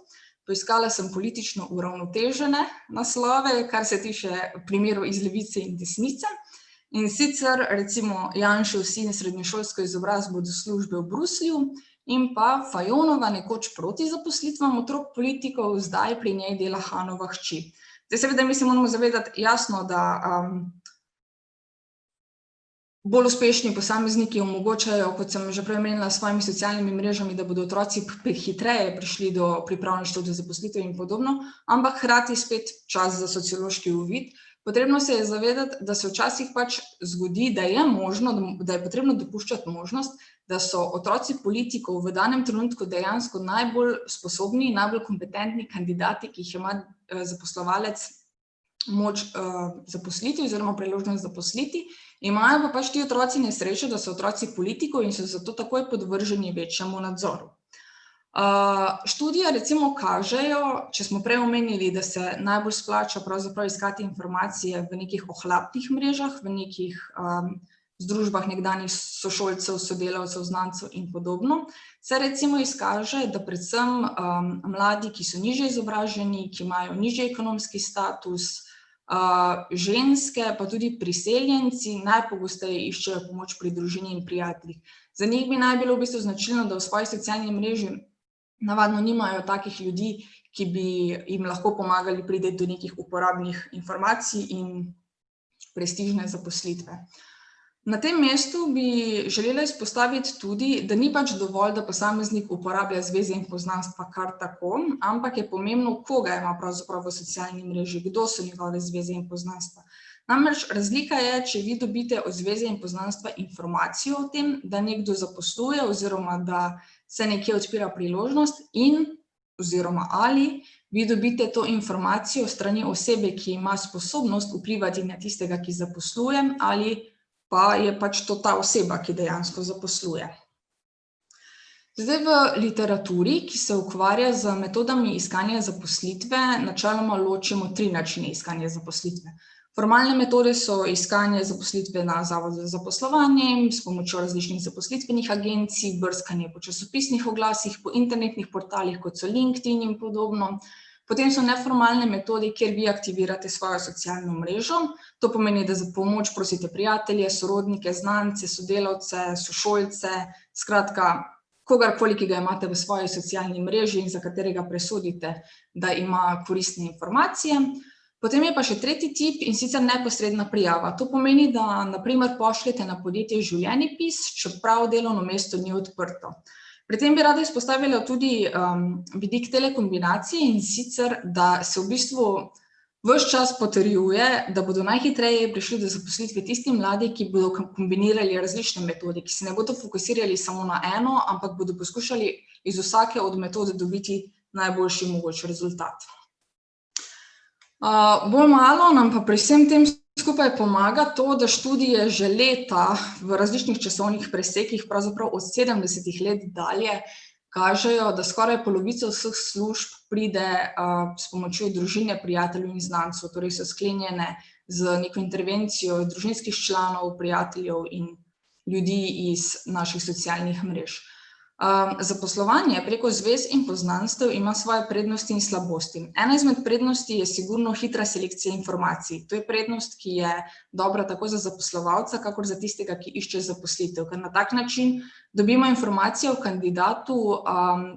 Poiskala sem politično uravnotežene naslove, kar se tiče primerov iz levice in desnice. In sicer recimo Janšev sin srednješolsko izobrazbo do službe v Bruslju in pa Fajonova nekoč proti zaposlitvam otrok politikov, zdaj pri njej dela Hanova hči. Zdaj seveda mi se moramo zavedati jasno, da bolj uspešni posamezniki omogočajo, kot sem že prej omenila, s svojimi socialnimi mrežami, da bodo otroci hitreje prišli do pripravništev, do zaposlitev in podobno, ampak hkrati spet čas za sociološki uvid. Potrebno se je zavedati, da se včasih pač zgodi, da je potrebno dopuščati možnost, da so otroci politikov v danem trenutku dejansko najbolj sposobni, najbolj kompetentni kandidati, ki jih ima zaposlovalec moč zaposliti oziroma priložnost zaposliti, imajo pa pač ti otroci nesrečo, da so otroci politikov in so zato takoj podvrženi večjemu nadzoru. Študije recimo kažejo, če smo prej omenili, da se najbolj splača pravzaprav iskati informacije v nekih ohlapnih mrežah, v nekih združbah nekdanjih sošolcev, sodelavcev, znancev in podobno, se recimo izkaže, da predvsem mladi, ki so nižje izobraženi, ki imajo nižji ekonomski status, ženske, pa tudi priseljenci najpogosteje iščejo pomoč pri družini in prijateljih. Za njih bi naj bilo v bistvu značilno, da v svoji socialni mreži navadno nimajo takih ljudi, ki bi jim lahko pomagali priti do nekih uporabnih informacij in prestižne zaposlitve. Na tem mestu bi želela izpostaviti tudi, da ni pač dovolj, da posameznik uporablja zveze in poznanstva kar tako, ampak je pomembno, koga ima pravzaprav v socialni mreži, kdo so njegove zveze in poznanstva. Namreč razlika je, če vi dobite od zveze in poznanstva informacijo o tem, da nekdo zaposluje oziroma da se nekje odpira priložnost in oziroma ali vi dobite to informacijo strani osebe, ki ima sposobnost vplivati na tistega, ki zaposluje, ali pa je pač to ta oseba, ki dejansko zaposluje. Zdaj v literaturi, ki se ukvarja z metodami iskanja zaposlitve, načeloma ločimo 3 načine iskanja zaposlitve. Formalne metode so iskanje zaposlitve na Zavodu za zaposlovanje s pomočjo različnih zaposlitvenih agencij, brskanje po časopisnih oglasih, po internetnih portalih, kot so LinkedIn in podobno. Potem so neformalne metode, kjer vi aktivirate svojo socialno mrežo. To pomeni, da za pomoč prosite prijatelje, sorodnike, znance, sodelavce, sošolce, skratka, kogarkoli, ki ga imate v svoji socialni mreži in za katerega presodite, da ima koristne informacije. Potem je pa še tretji tip, in sicer neposredna prijava. To pomeni, da na primer pošljete na podjetje življenjepis, čeprav delovno mesto ni odprto. Pri tem bi rada izpostavila tudi vidik telekombinacije, in sicer, da se v bistvu ves čas potrjuje, da bodo najhitreje prišli do zaposlitve tisti mladi, ki bodo kombinirali različne metode, ki se ne bodo fokusirali samo na eno, ampak bodo poskušali iz vsake od metod dobiti najboljši mogoč rezultat. Bolj malo nam pa pri vsem tem skupaj pomaga to, da študije že leta v različnih časovnih presekih, pravzaprav od 70 let dalje, kažejo, da skoraj polovica vseh služb pride s pomočjo družine, prijateljev in znancev, torej so sklenjene z neko intervencijo družinskih članov, prijateljev in ljudi iz naših socialnih mrež. Zaposlovanje preko zvez in poznanstev ima svoje prednosti in slabosti. Ena izmed prednosti je sigurno hitra selekcija informacij. To je prednost, ki je dobra tako za zaposlovalca, kakor za tistega, ki išče zaposlitev, ker na tak način dobimo informacije o kandidatu,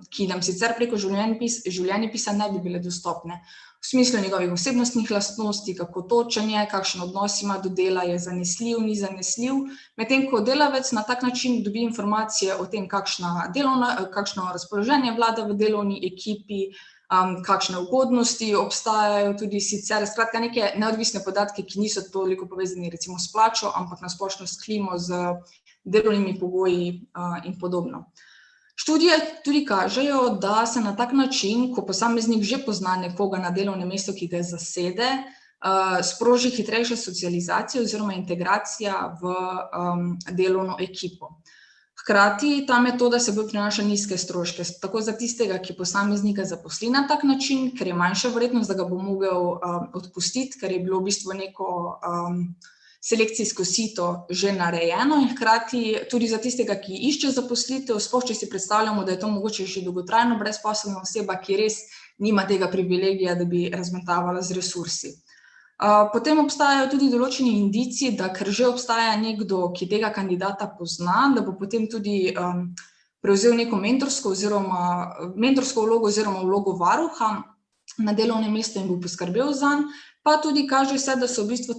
ki nam sicer preko življenjepisa ne bi bile dostopne. V smislu njegovih osebnostnih lastnosti, kako točen je, kakšen odnos ima do dela, je zanesljiv, ni zanesljiv, medtem ko delavec na tak način dobi informacije o tem, kakšno razpoloženje vlada v delovni ekipi, kakšne ugodnosti obstajajo tudi sicer, skratka neke neodvisne podatke, ki niso toliko povezani recimo s plačo, ampak na splošno s klimo, z delovnimi pogoji in podobno. Študije tudi kažejo, da se na tak način, ko posameznik že pozna nekoga na delovnem mestu, ki ga zasede, sproži hitrejša socializacija oziroma integracija v delovno ekipo. Hkrati ta metoda seboj prinaša nizke stroške, tako za tistega, ki posameznika zaposli na tak način, ker je manjša verjetnost, da ga bo mogel odpustiti, ker je bilo v bistvu neko selekcijsko sito že narejeno, in hkrati tudi za tistega, ki išče zaposlitev, sploh če si predstavljamo, da je to mogoče že dolgotrajno brezposelna oseba, ki res nima tega privilegija, da bi razmetavala z resursi. Potem obstajajo tudi določeni indici, da ker že obstaja nekdo, ki tega kandidata pozna, da bo potem tudi prevzel neko mentorsko vlogo oziroma vlogo varuha na delovnem mestu in bo poskrbel zanj. Pa tudi kaže se, da so v bistvu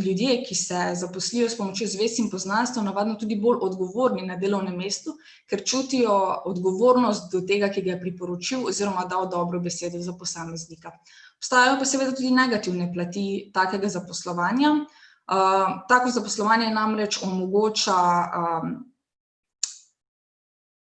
ljudje, ki se zaposlijo s pomočjo zvez in poznanstev, navadno tudi bolj odgovorni na delovnem mestu, ker čutijo odgovornost do tega, ki ga je priporočil oziroma dal dobro besedo za posameznika. Obstajajo pa seveda tudi negativne plati takega zaposlovanja. Tako zaposlovanje namreč omogoča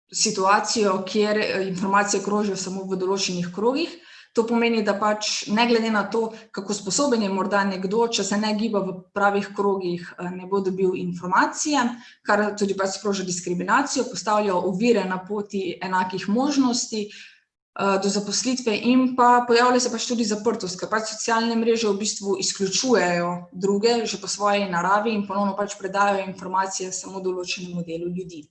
situacijo, kjer informacije krožijo samo v določenih krogih. To pomeni, da pač ne glede na to, kako sposoben je morda nekdo, če se ne giba v pravih krogih, ne bo dobil informacije, kar tudi pač sproža diskriminacijo, postavlja ovire na poti enakih možnosti do zaposlitve in pa pojavlja se pač tudi zaprtost, ker pač socialne mreže v bistvu izključujejo druge že po svoji naravi in ponovno pač predajo informacije samo določenemu delu ljudi.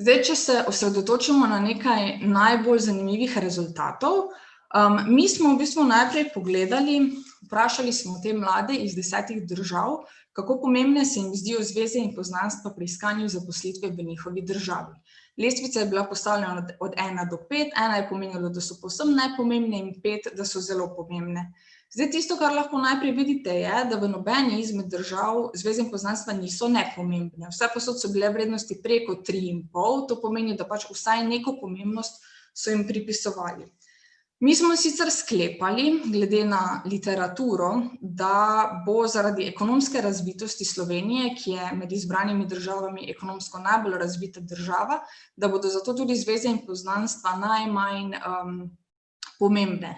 Zdaj, če se osredotočimo na nekaj najbolj zanimivih rezultatov, mi smo v bistvu najprej pogledali, vprašali smo te mlade iz 10 držav, kako pomembne se jim zdijo zveze in poznanstva pri iskanju zaposlitve v njihovi državi. Lestvica je bila postavljena od 1 do 5, 1 je pomenilo, da so povsem nepomembne in 5, da so zelo pomembne. Zdaj, tisto, kar lahko najprej vidite, je, da v nobeni izmed držav zveze in poznanstva niso nepomembne. Vse posod so bile vrednosti preko 3,5, to pomeni, da pač vsaj neko pomembnost so jim pripisovali. Mi smo sicer sklepali, glede na literaturo, da bo zaradi ekonomske razvitosti Slovenije, ki je med izbranimi državami ekonomsko najbolj razvita država, da bodo zato tudi zveze in poznanstva najmanj pomembne,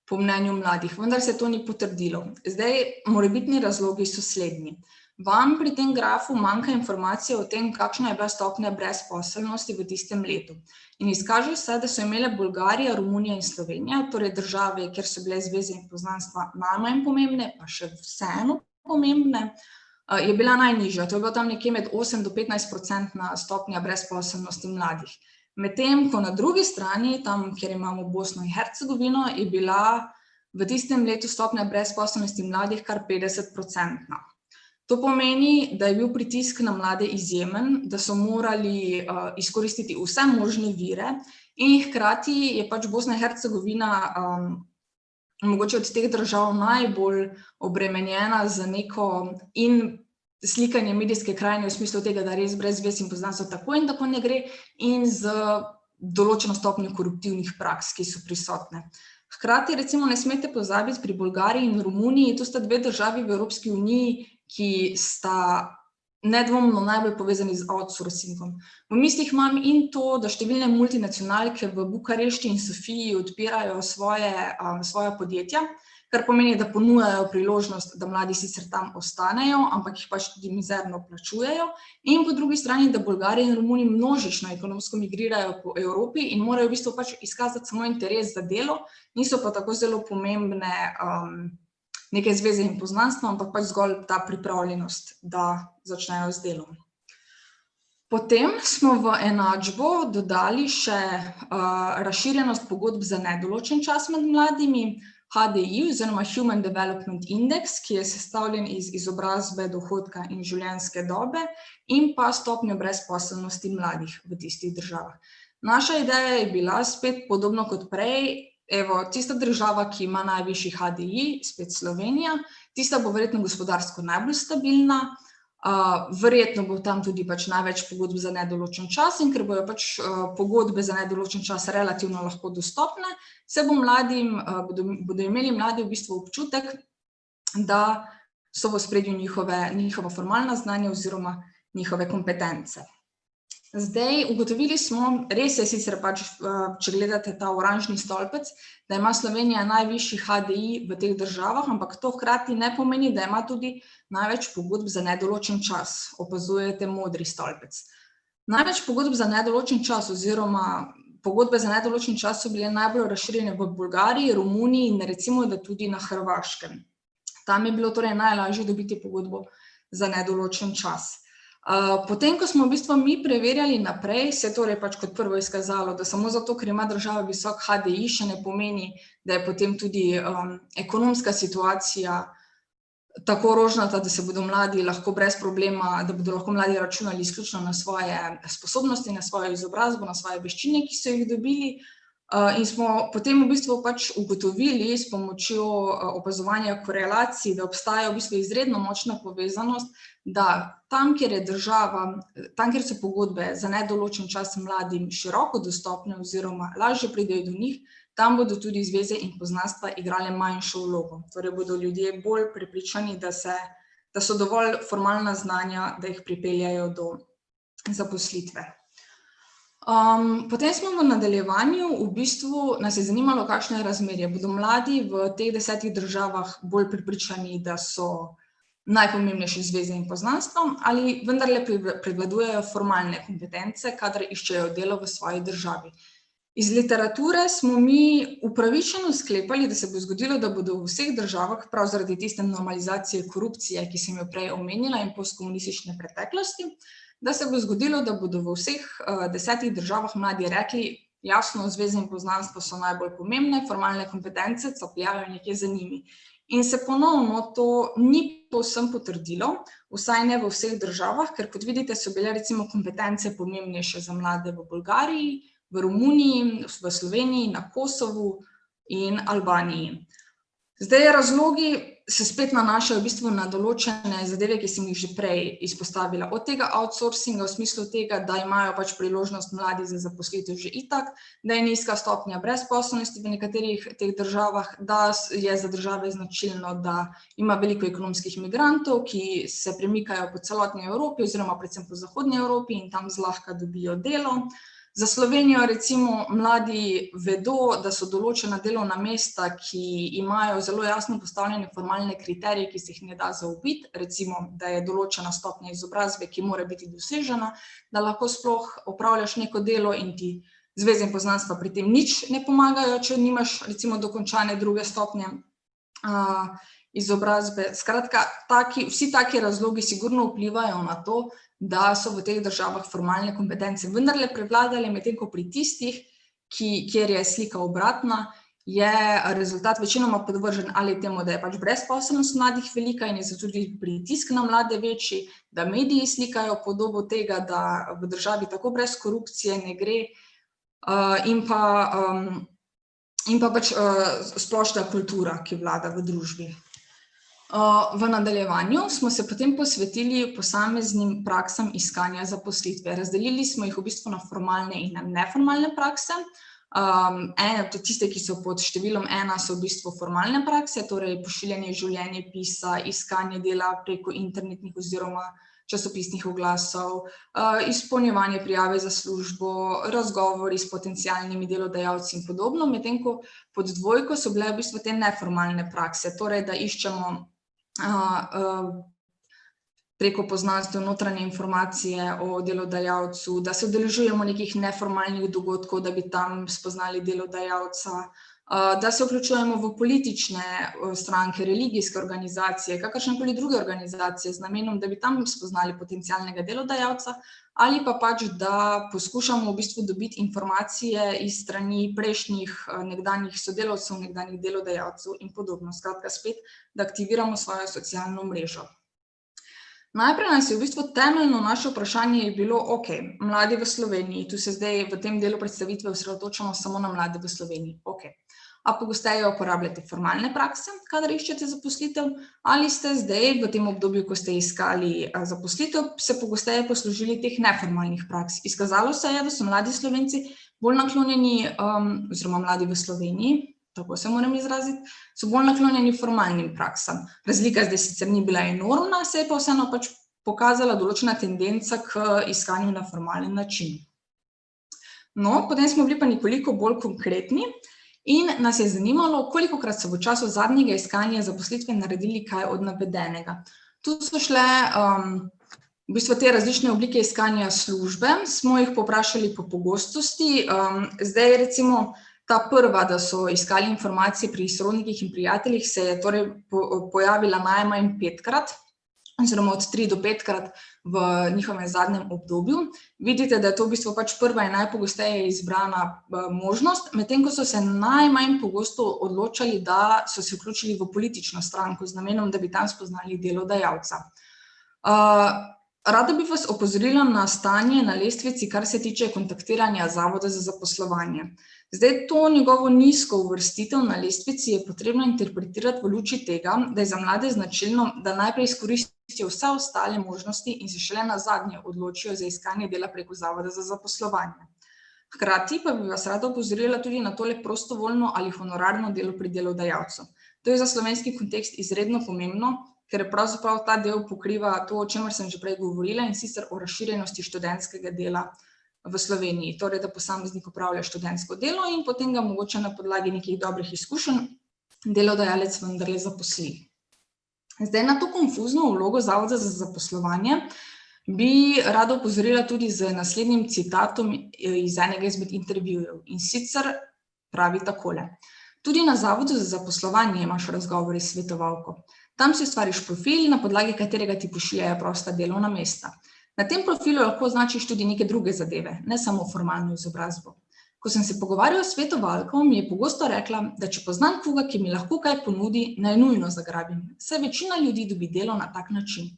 po mnenju mladih, vendar se to ni potrdilo. Zdaj, morebitni razlogi so slednji. Vam pri tem grafu manjka informacije o tem, kakšna je bila stopnja brezposelnosti v tistem letu. In izkaže se, da so imele Bolgarija, Romunija in Slovenija, torej države, kjer so bile zveze in poznanstva najmanj pomembne, pa še vseeno pomembne, je bila najnižja. To je bilo tam nekje med 8 do 15% stopnja brezposelnosti mladih. Medtem ko na drugi strani, tam, kjer imamo Bosno in Hercegovino, je bila v tistem letu stopnja brezposelnosti mladih kar 50%. To pomeni, da je bil pritisk na mlade izjemen, da so morali izkoristiti vse možne vire in hkrati je pač Bosna in Hercegovina mogoče od teh držav najbolj obremenjena z neko in slikanje medijske krajine v smislu tega, da res brez zvez in poznanstv tako in tako ne gre in z določeno stopnjo koruptivnih praks, ki so prisotne. Hkrati recimo ne smete pozabiti pri Bolgariji in Romuniji, to sta dve državi v Evropski uniji, ki sta nedvomno najbolj povezani z outsourcingom. V mislih imam in to, da številne multinacionalke v Bukarešti in Sofiji odpirajo svoja podjetja, kar pomeni, da ponujajo priložnost, da mladi sicer tam ostanejo, ampak jih pač tudi mizerno plačujejo. In po drugi strani, da Bolgarija in Romunija množično ekonomsko migrirajo po Evropi in morajo v bistvu pač izkazati samo interes za delo, niso pa tako zelo pomembne neke zveze in poznanstva, ampak pač zgolj ta pripravljenost, da začnejo z delom. Potem smo v enačbo dodali še razširjenost pogodb za nedoločen čas med mladimi, HDI oziroma Human Development Index, ki je sestavljen iz izobrazbe, dohodka in življenjske dobe in pa stopnjo brezposelnosti mladih v tistih državah. Naša ideja je bila spet podobno kot prej, tista država, ki ima najvišji HDI, spet Slovenija, tista bo verjetno gospodarsko najbolj stabilna, verjetno bo tam tudi pač največ pogodb za nedoločen čas in ker bojo pač pogodbe za nedoločen čas relativno lahko dostopne, bodo imeli mladi v bistvu občutek, da so v ospredju njihova formalna znanja oziroma njihove kompetence. Zdaj, ugotovili smo, res je sicer pač, če gledate ta oranžni stolpec, da ima Slovenija najvišji HDI v teh državah, ampak to hkrati ne pomeni, da ima tudi največ pogodb za nedoločen čas. Opazujete modri stolpec. Največ pogodb za nedoločen čas oziroma pogodbe za nedoločen čas so bile najbolj razširjene v Bolgariji, Romuniji in recimo, da tudi na Hrvaškem. Tam je bilo torej najlažje dobiti pogodbo za nedoločen čas. Potem, ko smo v bistvu mi preverjali naprej, se je torej pač kot prvo izkazalo, da samo zato, ker ima država visok HDI, še ne pomeni, da je potem tudi ekonomska situacija tako rožnata, da se bodo mladi lahko brez problema, da bodo lahko mladi računali izključno na svoje sposobnosti, na svojo izobrazbo, na svoje veščine, ki so jih dobili. In smo potem v bistvu pač ugotovili s pomočjo opazovanja korelacij, da obstaja v bistvu izredno močna povezanost, da tam, kjer so pogodbe za nedoločen čas mladim široko dostopne oziroma lažje pridejo do njih, tam bodo tudi zveze in poznanstva igrale manjšo vlogo. Torej bodo ljudje bolj prepričani, da so dovolj formalna znanja, da jih pripeljajo do zaposlitve. Potem smo v nadaljevanju, v bistvu nas je zanimalo, kakšno je razmerje. Bodo mladi v teh 10 državah bolj prepričani, da so najpomembnejše zveze in poznanstva, ali vendarle prevladujejo formalne kompetence, kadar iščejo delo v svoji državi. Iz literature smo mi upravičeno sklepali, da se bo zgodilo, da bodo v vseh državah, prav zaradi tiste normalizacije korupcije, ki sem jo prej omenila, in postkomunistične preteklosti, da se bo zgodilo, da bodo v vseh 10 državah mladi rekli, jasno, zveze in poznanstva so najbolj pomembne, formalne kompetence capljajo nekje za njimi. In se ponovno to ni povsem potrdilo, vsaj ne v vseh državah, ker kot vidite so bile recimo kompetence pomembnejše za mlade v Bolgariji, v Romuniji, v Sloveniji, na Kosovu in Albaniji. Zdaj razlogi se spet nanašajo v bistvu na določene zadeve, ki sem jih že prej izpostavila. Od tega outsourcinga v smislu tega, da imajo pač priložnost mladi za zaposlitev že itak, da je nizka stopnja brezposelnosti v nekaterih teh državah, da je za države značilno, da ima veliko ekonomskih migrantov, ki se premikajo po celotni Evropi oziroma predvsem po zahodni Evropi in tam zlahka dobijo delo. Za Slovenijo recimo mladi vedo, da so določena delovna mesta, ki imajo zelo jasno postavljene formalne kriterije, ki se jih ne da zaobiti, recimo, da je določena stopnja izobrazbe, ki mora biti dosežena, da lahko sploh opravljaš neko delo in ti zveze in poznanstva pri tem nič ne pomagajo, če nimaš recimo dokončane druge stopnje izobrazbe. Skratka, vsi taki razlogi sigurno vplivajo na to, da so v teh državah formalne kompetence vendarle prevladale, medtem ko pri tistih, kjer je slika obratna, je rezultat večinoma podvržen ali temu, da je pač brezposelnost mladih velika in je zato tudi pritisk na mlade večji, da mediji slikajo podobo tega, da v državi tako brez korupcije ne gre, in pa pač splošna kultura, ki vlada v družbi. V nadaljevanju smo se potem posvetili posameznim praksam iskanja zaposlitve. Razdelili smo jih v bistvu na formalne in na neformalne prakse. Tiste, ki so pod številom 1, so v bistvu formalne prakse, torej pošiljanje življenjepisa, iskanje dela preko internetnih oziroma časopisnih oglasov, izpolnjevanje prijave za službo, razgovori s potencialnimi delodajalci in podobno, medtem ko pod 2 so bile v bistvu te neformalne prakse, torej da iščemo preko poznanstev notranje informacije o delodajalcu, da se udeležujemo nekih neformalnih dogodkov, da bi tam spoznali delodajalca, da se vključujemo v politične stranke, religijske organizacije, kakršnekoli druge organizacije z namenom, da bi tam spoznali potencialnega delodajalca, ali pa pač, da poskušamo v bistvu dobiti informacije iz strani prejšnjih nekdanjih sodelavcev, nekdanjih delodajalcev in podobno. Skratka, spet, da aktiviramo svojo socialno mrežo. Najprej nas je v bistvu temeljno naše vprašanje je bilo, mladi v Sloveniji, tu se zdaj v tem delu predstavitve osredotočamo samo na mlade v Sloveniji, A pogosteje uporabljate formalne prakse, kadar iščete zaposlitev, ali ste zdaj v tem obdobju, ko ste iskali zaposlitev, se pogosteje poslužili teh neformalnih praks. Izkazalo se je, da so mladi Slovenci bolj naklonjeni, oziroma mladi v Sloveniji, tako se moram izraziti, so bolj naklonjeni formalnim praksam. Razlika zdaj sicer ni bila enormna, se je pa vseeno pač pokazala določena tendenca k iskanju na formalen način. No, potem smo bili pa nekoliko bolj konkretni in nas je zanimalo, kolikokrat so v času zadnjega iskanja zaposlitve naredili kaj od navedenega. Tu so šle v bistvu te različne oblike iskanja službe, smo jih povprašali po pogostosti. Zdaj recimo ta prva, da so iskali informacije pri sorodnikih in prijateljih, se je torej pojavila najmanj 5-krat, oziroma od 3 do 5-krat v njihovem zadnjem obdobju. Vidite, da je to v bistvu pač prva in najpogosteje izbrana možnost, medtem ko so se najmanj pogosto odločali, da so se vključili v politično stranko z namenom, da bi tam spoznali delodajalca. Rada bi vas opozorila na stanje na lestvici, kar se tiče kontaktiranja Zavoda za zaposlovanje. Zdaj, to njegovo nizko uvrstitev na lestvici je potrebno interpretirati v luči tega, da je za mlade značilno, da najprej izkoristijo vse ostale možnosti in se šele nazadnje odločijo za iskanje dela preko Zavoda za zaposlovanje. Hkrati pa bi vas rada opozorila tudi na tole prostovoljno ali honorarno delo pri delodajalcu. To je za slovenski kontekst izredno pomembno, ker pravzaprav ta del pokriva to, o čemer sem že prej govorila, in sicer o razširjenosti študentskega dela v Sloveniji. Torej, da posameznik opravlja študentsko delo in potem ga mogoče na podlagi nekih dobrih izkušenj delodajalec vendarle zaposli. Zdaj, na to konfuzno vlogo Zavoda za zaposlovanje bi rada opozorila tudi z naslednjim citatom iz enega izmed intervjujev. In sicer pravi takole: Tudi na Zavodu za zaposlovanje imaš razgovore s svetovalko. Tam si ustvariš profil, na podlagi katerega ti pošiljajo prosta delovna mesta. Na tem profilu lahko označiš tudi neke druge zadeve, ne samo formalno izobrazbo. Ko sem se pogovarjal s svetovalko, mi je pogosto rekla, da če poznam koga, ki mi lahko kaj ponudi, naj nujno zagrabim, saj večina ljudi dobi delo na tak način.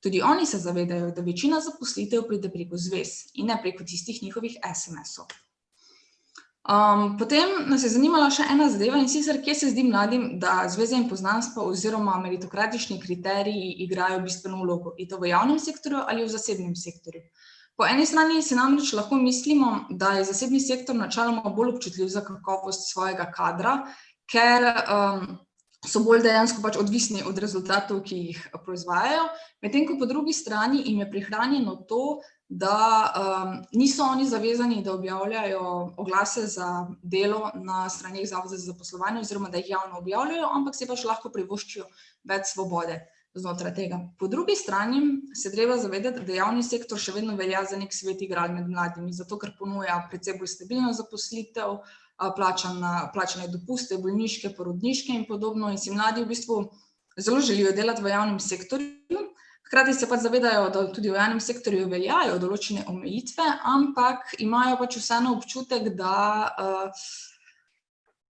Tudi oni se zavedajo, da večina zaposlitev pride preko zvez in ne preko tistih njihovih SMS-ov. Potem nas je zanimala še ena zadeva, in sicer, kje se zdi mladim, da zveze in poznanstva oziroma meritokratični kriteriji igrajo bistveno vlogo, in to v javnem sektorju ali v zasebnem sektorju. Po eni strani si namreč lahko mislimo, da je zasebni sektor načeloma bolj občutljiv za kakovost svojega kadra, ker so bolj dejansko pač odvisni od rezultatov, ki jih proizvajajo, medtem ko po drugi strani jim je prihranjeno to, da niso oni zavezani, da objavljajo oglase za delo na straneh Zavoda za zaposlovanje oziroma da jih javno objavljajo, ampak si pač lahko privoščijo več svobode znotraj tega. Po drugi strani se treba zavedati, da javni sektor še vedno velja za nek svet igral med mladimi, zato ker ponuja precej bolj stabilno zaposlitev, plačane dopuste, bolniške, porodniške in podobno, in si mladi v bistvu zelo želijo delati v javnem sektorju. Hkrati se pač zavedajo, da tudi v javnem sektorju veljajo določene omejitve, ampak imajo pač vseeno občutek, da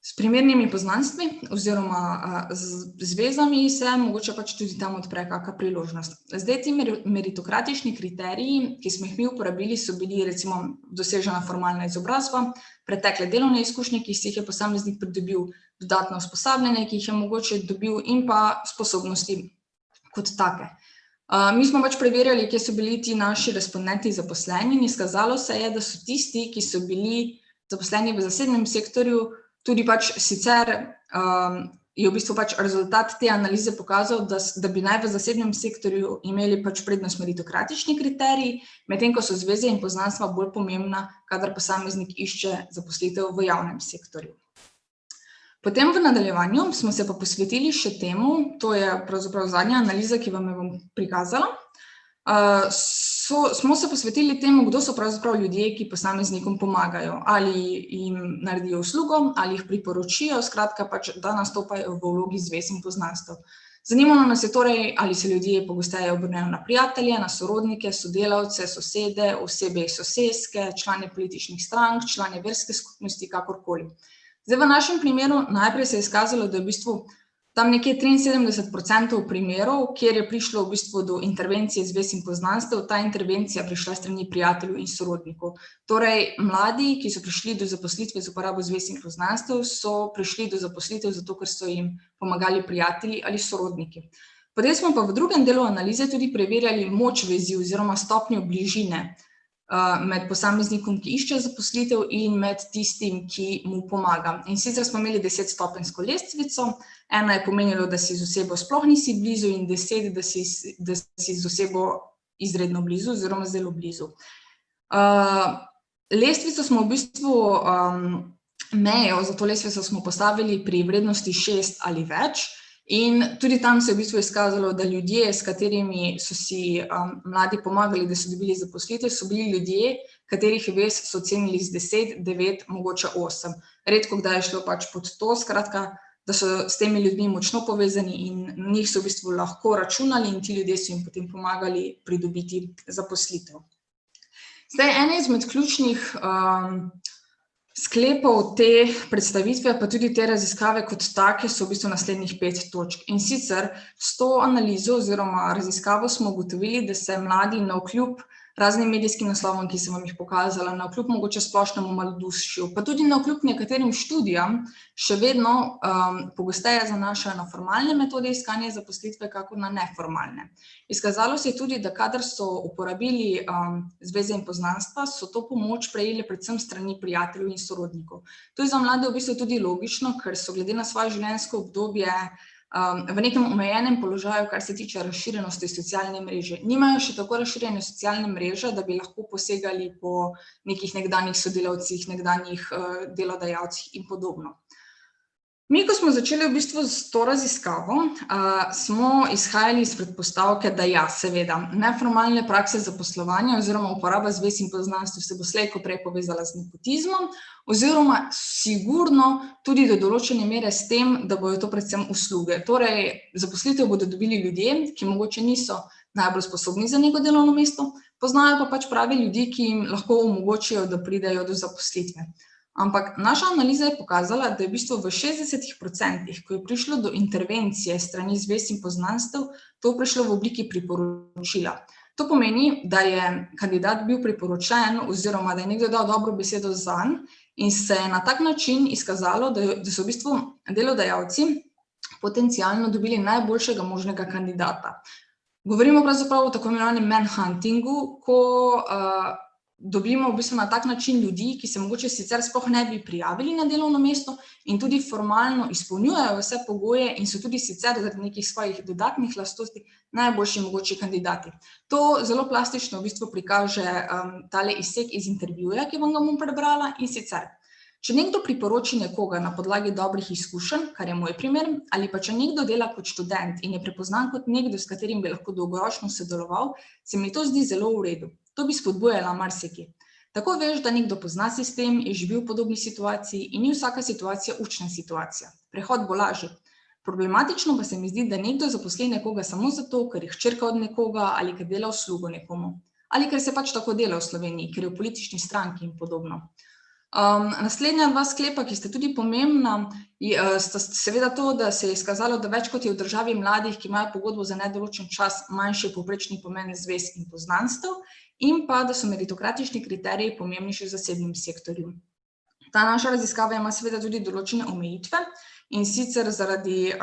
s primernimi poznanstvi oziroma z zvezami se mogoče pač tudi tam odpre kakšna priložnost. Zdaj, ti meritokratični kriteriji, ki smo jih mi uporabili, so bili recimo dosežena formalna izobrazba, pretekle delovne izkušnje, ki si jih je posameznik pridobil, dodatno usposabljanje, ki jih je mogoče dobil, in pa sposobnosti kot take. Mi smo pač preverjali, kje so bili ti naši respondenti zaposleni, in izkazalo se je, da so tisti, ki so bili zaposleni v zasebnem sektorju, tudi pač sicer je v bistvu pač rezultat te analize pokazal, da bi naj v zasebnem sektorju imeli pač prednost meritokratični kriteriji, medtem ko so zveze in poznanstva bolj pomembna, kadar posameznik išče zaposlitev v javnem sektorju. Potem v nadaljevanju smo se pa posvetili še temu, to je pravzaprav zadnja analiza, ki vam jo bom prikazala. Smo se posvetili temu, kdo so pravzaprav ljudje, ki posameznikom pomagajo, ali jim naredijo uslugo, ali jih priporočijo, skratka pač, da nastopajo v vlogi zvez in poznanstev. Zanimalo nas je torej, ali se ljudje pogosteje obrnejo na prijatelje, na sorodnike, sodelavce, sosede, osebe iz soseske, člane političnih strank, člane verske skupnosti, kakorkoli. Zdaj, v našem primeru najprej se je izkazalo, da je v bistvu tam nekje 73% primerov, kjer je prišlo v bistvu do intervencije zvez in poznanstev, ta intervencija prišla strani prijateljev in sorodnikov. Torej, mladi, ki so prišli do zaposlitve z uporabo zvez in poznanstev, so prišli do zaposlitev zato, ker so jim pomagali prijatelji ali sorodniki. Potem smo pa v drugem delu analize tudi preverjali moč vezi oziroma stopnjo bližine med posameznikom, ki išče zaposlitev, in med tistim, ki mu pomaga. In sicer smo imeli 10-stopenjsko lestvico, 1 je pomenilo, da si z osebo sploh nisi blizu, in 10, da si z osebo izredno blizu oziroma zelo blizu. Lestvico smo v bistvu, mejo za to lestvico smo postavili pri vrednosti 6 ali več, in tudi tam se je v bistvu izkazalo, da ljudje, s katerimi so si mladi pomagali, da so dobili zaposlitev, so bili ljudje, katerih vez so ocenili z 10, 9, mogoče 8. Redko kdaj je šlo pač pod to, skratka, da so s temi ljudmi močno povezani in na njih so v bistvu lahko računali, in ti ljudje so jim potem pomagali pridobiti zaposlitev. Zdaj, ena izmed ključnih sklepov te predstavitve, pa tudi te raziskave kot take, so v bistvu naslednjih 5 točk. In sicer s to analizo oziroma raziskavo smo ugotovili, da se mladi navkljub raznim medijskim naslovom, ki sem vam jih pokazala, navkljub mogoče splošnemu malodušju, pa tudi navkljub nekaterim študijam, še vedno pogosteje zanašajo na formalne metode iskanja zaposlitve, kakor na neformalne. Izkazalo se je tudi, da kadar so uporabili zveze in poznanstva, so to pomoč prejeli predvsem strani prijateljev in sorodnikov. To je za mlade v bistvu tudi logično, ker so glede na svoje življenjsko obdobje v nekem omejenem položaju, kar se tiče razširjenosti socialne mreže. Nimajo še tako razširjene socialne mreže, da bi lahko posegali po nekih nekdanjih sodelavcih, nekdanjih delodajalcih in podobno. Mi, ko smo začeli v bistvu s to raziskavo, smo izhajali iz predpostavke, da ja, seveda, neformalne prakse zaposlovanja oziroma uporaba zvez in poznanstev se bo slej ko prej povezala z nepotizmom, oziroma sigurno tudi do določene mere s tem, da bodo to predvsem usluge. Torej, zaposlitev bodo dobili ljudje, ki mogoče niso najbolj sposobni za neko delovno mesto, poznajo pa pač pravi ljudi, ki jim lahko omogočijo, da pridejo do zaposlitve. Ampak naša analiza je pokazala, da je v bistvu v 60%, ko je prišlo do intervencije strani zvez in poznanstev, to prišlo v obliki priporočila. To pomeni, da je kandidat bil priporočen oziroma da je nekdo dal dobro besedo zanj in se je na tak način izkazalo, da so v bistvu delodajalci potencialno dobili najboljšega možnega kandidata. Govorimo pravzaprav o tako imenovanem manhuntingu, ko dobimo v bistvu na tak način ljudi, ki se mogoče sicer sploh ne bi prijavili na delovno mesto in tudi formalno izpolnjujejo vse pogoje in so tudi sicer zaradi nekih svojih dodatnih lastnosti najboljši mogoči kandidati. To zelo plastično v bistvu prikaže tale izsek iz intervjuja, ki vam ga bom prebrala, in sicer: če nekdo priporoči nekoga na podlagi dobrih izkušenj, kar je moj primer, ali pa če nekdo dela kot študent in je prepoznan kot nekdo, s katerim bi lahko dolgoročno sodeloval, se mi to zdi zelo v redu. To bi spodbujala marsikje. Tako veš, da nekdo pozna sistem, je živel v podobni situaciji in ni vsaka situacija učna situacija. Prehod bo lažji. Problematično pa se mi zdi, da nekdo zaposli nekoga samo zato, ker je hčerka od nekoga ali ker dela uslugo nekomu. Ali ker se pač tako dela v Sloveniji, ker je v politični stranki in podobno. Naslednja dva sklepa, ki sta tudi pomembna, sta seveda to, da se je izkazalo, da več kot je v državi mladih, ki imajo pogodbo za nedoločen čas, manjši povprečni pomen zvez in poznanstev, in pa, da so meritokratični kriteriji pomembnejši v zasebnem sektorju. Ta naša raziskava ima seveda tudi določene omejitve, in sicer zaradi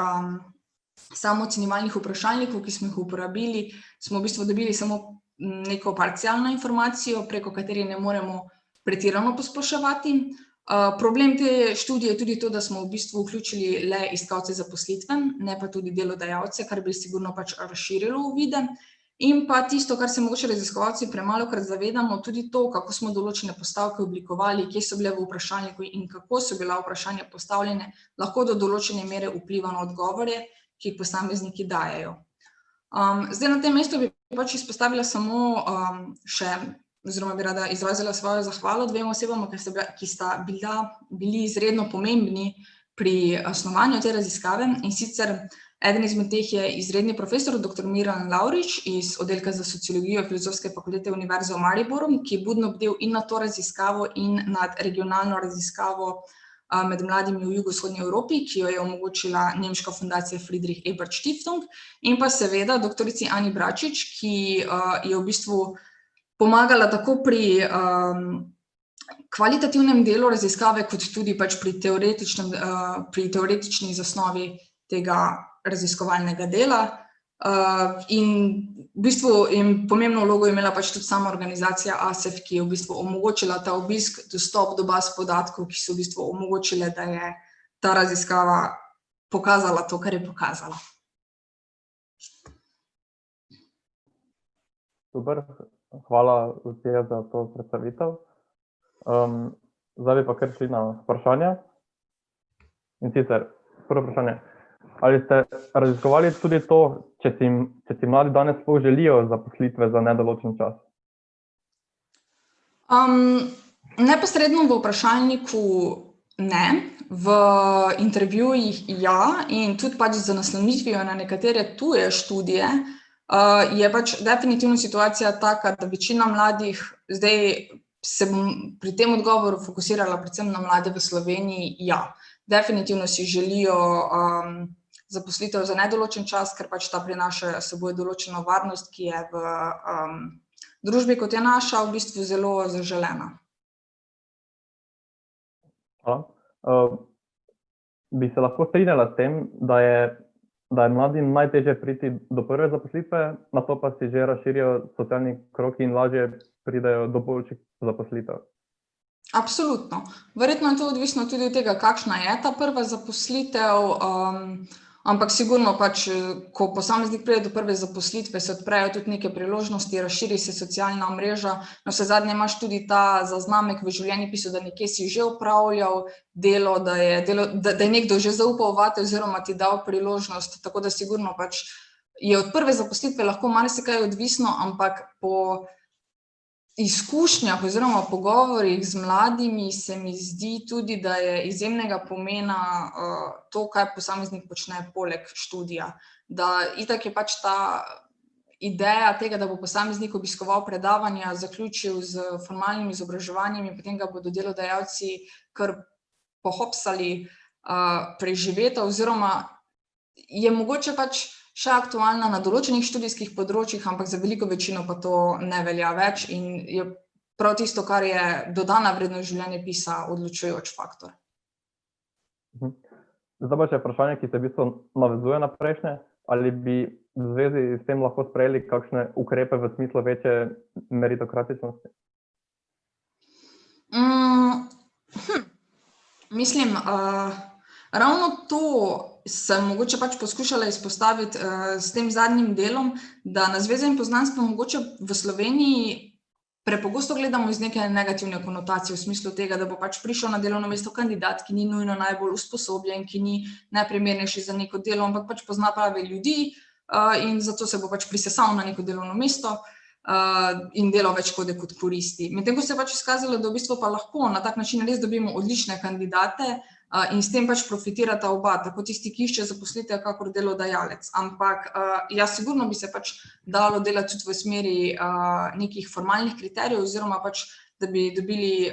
samoocenjevalnih vprašalnikov, ki smo jih uporabili, smo v bistvu dobili samo neko parcialno informacijo, preko katere ne moremo pretirano posploševati. Problem te študije je tudi to, da smo v bistvu vključili le iskalce zaposlitve, ne pa tudi delodajalce, kar bi sigurno pač razširilo uvide. In pa tisto, kar se mogoče raziskovalci premalokrat zavedamo, tudi to, kako smo določene postavke oblikovali, kje so bile v vprašalniku in kako so bila vprašanja postavljene, lahko do določene mere vpliva na odgovore, ki jih posamezniki dajejo. Zdaj na tem mestu bi pač izpostavila samo še, oziroma bi rada izrazila svojo zahvalo dvema osebama, ki sta bili izredno pomembni pri snovanju te raziskave, in sicer eden izmed teh je izredni profesor dr. Miran Lavrič iz oddelka za sociologijo Filozofske fakultete Univerze v Mariboru, ki je budno bdel in nad to raziskavo in nad regionalno raziskavo med mladimi v jugovzhodni Evropi, ki jo je omogočila nemška fundacija Friedrich Ebert Stiftung, in pa seveda doktorici Ani Bračič, ki je v bistvu pomagala tako pri kvalitativnem delu raziskave, kot tudi pač pri teoretični zasnovi tega raziskovalnega dela. In v bistvu pomembno vlogo je imela pač tudi sama organizacija ASEF, ki je v bistvu omogočila ta obisk, dostop do baz podatkov, ki so v bistvu omogočile, da je ta raziskava pokazala to, kar je pokazala. Super, hvala Lucija za to predstavitev. Zdaj bi pa kar šli na vprašanja. In sicer, prvo vprašanje. Ali ste raziskovali tudi to, če si mladi danes sploh želijo zaposlitve za nedoločen čas? Neposredno v vprašalniku ne, v intervjujih ja, in tudi pač z naslonitvijo na nekatere tuje študije je pač definitivno situacija taka, da večina mladih, zdaj se bom pri tem odgovoru fokusirala predvsem na mlade v Sloveniji, ja. Definitivno si želijo zaposlitev za nedoločen čas, ker pač ta prinaša s seboj določeno varnost, ki je v družbi, kot je naša, v bistvu zelo zaželena. Bi se lahko strinjala s tem, da je mladim najtežje priti do prve zaposlitve, nato pa si že razširijo socialni krog in lažje pridejo do boljših zaposlitev? Absolutno. Verjetno je to odvisno tudi od tega, kakšna je ta prva zaposlitev, ampak sigurno pač, ko posameznik pride do prve zaposlitve, se odprejo tudi neke priložnosti, razširi se socialna mreža, navsezadnje imaš tudi ta zaznamek v življenjepisu, da nekje si že opravljal delo, da je nekdo že zaupal vate oziroma ti dal priložnost, tako da sigurno pač je od prve zaposlitve lahko marsikaj odvisno, ampak po izkušnjah oziroma pogovorih z mladimi se mi zdi tudi, da je izjemnega pomena to, kaj posameznik počne poleg študija. Da itak je pač ta ideja tega, da bo posameznik obiskoval predavanja, zaključil z formalnim izobraževanjem in potem ga bodo delodajalci kar pohopsali preživeti, oziroma je mogoče pač še aktualna na določenih študijskih področjih, ampak za veliko večino pa to ne velja več in je prav tisto, kar je dodana vrednost življenjepisa, odločujoč faktor. Zdaj pa še vprašanje, ki se v bistvu navezuje na prejšnje. Ali bi v zvezi s tem lahko sprejeli kakšne ukrepe v smislu večje meritokratičnosti? Mislim, ravno to sem mogoče pač poskušala izpostaviti s tem zadnjim delom, da na Zveza in poznanstva mogoče v Sloveniji prepogosto gledamo iz neke negativne konotacije v smislu tega, da bo pač prišel na delovno mesto kandidat, ki ni nujno najbolj usposobljen, ki ni najprimernejši za neko delo, ampak pač pozna prave ljudi in zato se bo pač prisesal na neko delovno mesto in delal več škode kot koristi. Medtem ko se je pač izkazalo, da v bistvu pa lahko na tak način res dobimo odlične kandidate in s tem pač profitirata oba, tako tisti, ki išče zaposlitev, kakor delodajalec. Ampak ja, sigurno bi se pač dalo delati tudi v smeri nekih formalnih kriterijev, oziroma pač, da bi dobili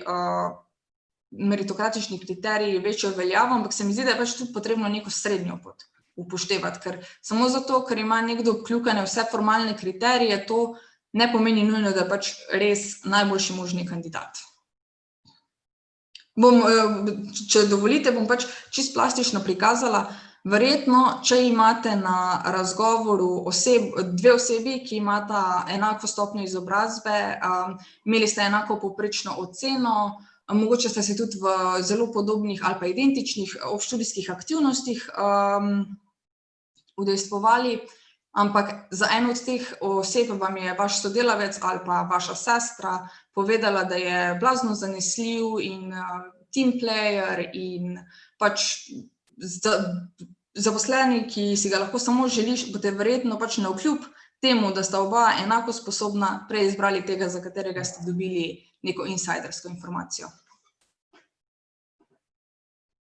meritokratični kriteriji večjo veljavo, ampak se mi zdi, da je pač tudi potrebno neko srednjo pot upoštevati, ker samo zato, ker ima nekdo vkljukane vse formalne kriterije, to ne pomeni nujno, da je pač res najboljši možni kandidat. Če dovolite, bom pač čisto plastično prikazala. Verjetno, če imate na razgovoru dve osebi, ki imata enako stopnjo izobrazbe, imeli ste enako povprečno oceno, mogoče ste se tudi v zelo podobnih ali pa identičnih obštudijskih aktivnostih udejstvovali, ampak za eno od teh oseb vam je vaš sodelavec ali pa vaša sestra povedala, da je blazno zanesljiv in team player in pač zaposleni, ki si ga lahko samo želiš, boste verjetno pač navkljub temu, da sta oba enako sposobna, prej izbrali tega, za katerega ste dobili neko insidersko informacijo.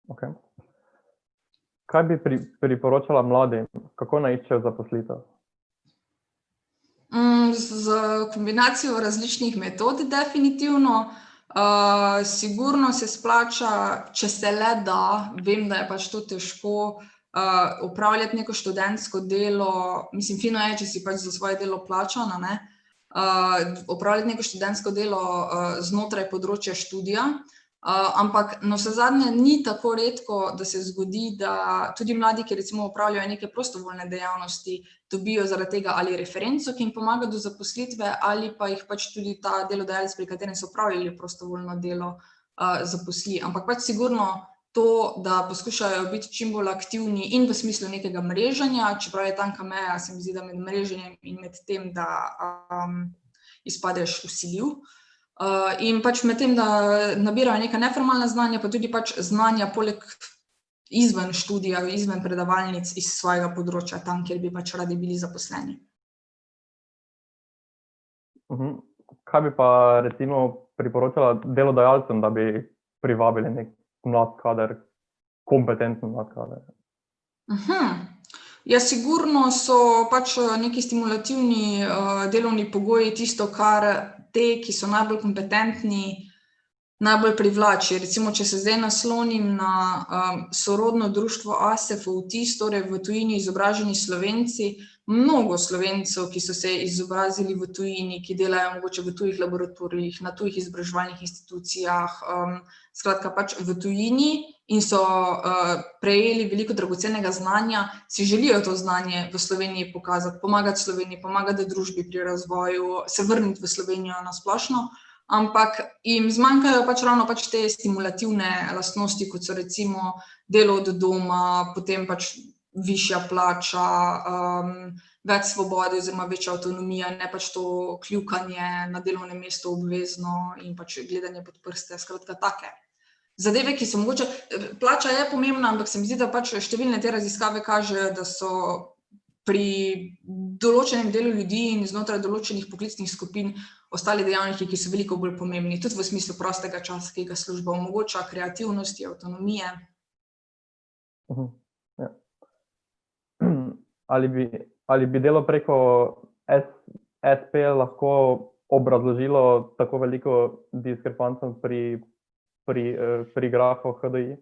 Okay. Kaj bi priporočala mladim, kako naj iščejo zaposlitev? Z kombinacijo različnih metod definitivno. Sigurno se splača, če se le da, vem, da je pač to težko, opravljati neko študentsko delo, mislim, fino je, če si pač za svoje delo plačan, ne? Opravljati neko študentsko delo znotraj področja študija, ampak navsezadnje ni tako redko, da se zgodi, da tudi mladi, ki recimo opravljajo neke prostovoljne dejavnosti, dobijo zaradi tega ali referenco, ki jim pomaga do zaposlitve, ali pa jih pač tudi ta delodajalec, pri katerem so opravljali prostovoljno delo, zaposli. Ampak pač sigurno to, da poskušajo biti čim bolj aktivni in v smislu nekega mreženja, čeprav je tanka meja, se mi zdi, da med mreženjem in med tem, da izpadeš vsiljiv. In pač med tem, da nabirajo neka neformalna znanja, pa tudi pač znanja poleg izven študija, izven predavalnic iz svojega področja, tam, kjer bi pač radi bili zaposleni. Kaj bi pa recimo priporočala delodajalcem, da bi privabili nek mlad kader, kompetenten mlad kader? Ja, sigurno so pač neki stimulativni delovni pogoji tisto, kar te, ki so najbolj kompetentni, najbolj privlači. Recimo, če se zdaj naslonim na sorodno društvo ASEF Vtis, torej v tujini izobraženi Slovenci, mnogo Slovencev, ki so se izobrazili v tujini, ki delajo mogoče v tujih laboratorijih, na tujih izobraževalnih institucijah, skratka pač v tujini in so prejeli veliko dragocenega znanja, si želijo to znanje v Sloveniji pokazati, pomagati Sloveniji, pomagati družbi pri razvoju, se vrniti v Slovenijo na splošno, ampak jim zmanjkajo pač ravno pač te stimulativne lastnosti, kot so recimo delo od doma, potem pač višja plača, več svobode oziroma večja avtonomija, ne pač to kljukanje na delovnem mestu obvezno in pač gledanje pod prste, skratka take. Zadeve, ki so mogoče, plača je pomembna, ampak se mi zdi, da pač številne te raziskave kažejo, da so pri določenem delu ljudi in znotraj določenih poklicnih skupin ostali dejavniki, ki so veliko bolj pomembni, tudi v smislu prostega časa, ki ga služba omogoča, kreativnosti, avtonomije. Ja. Ali bi delo preko SP lahko obrazložilo tako veliko diskrepanco pri grafu HDI.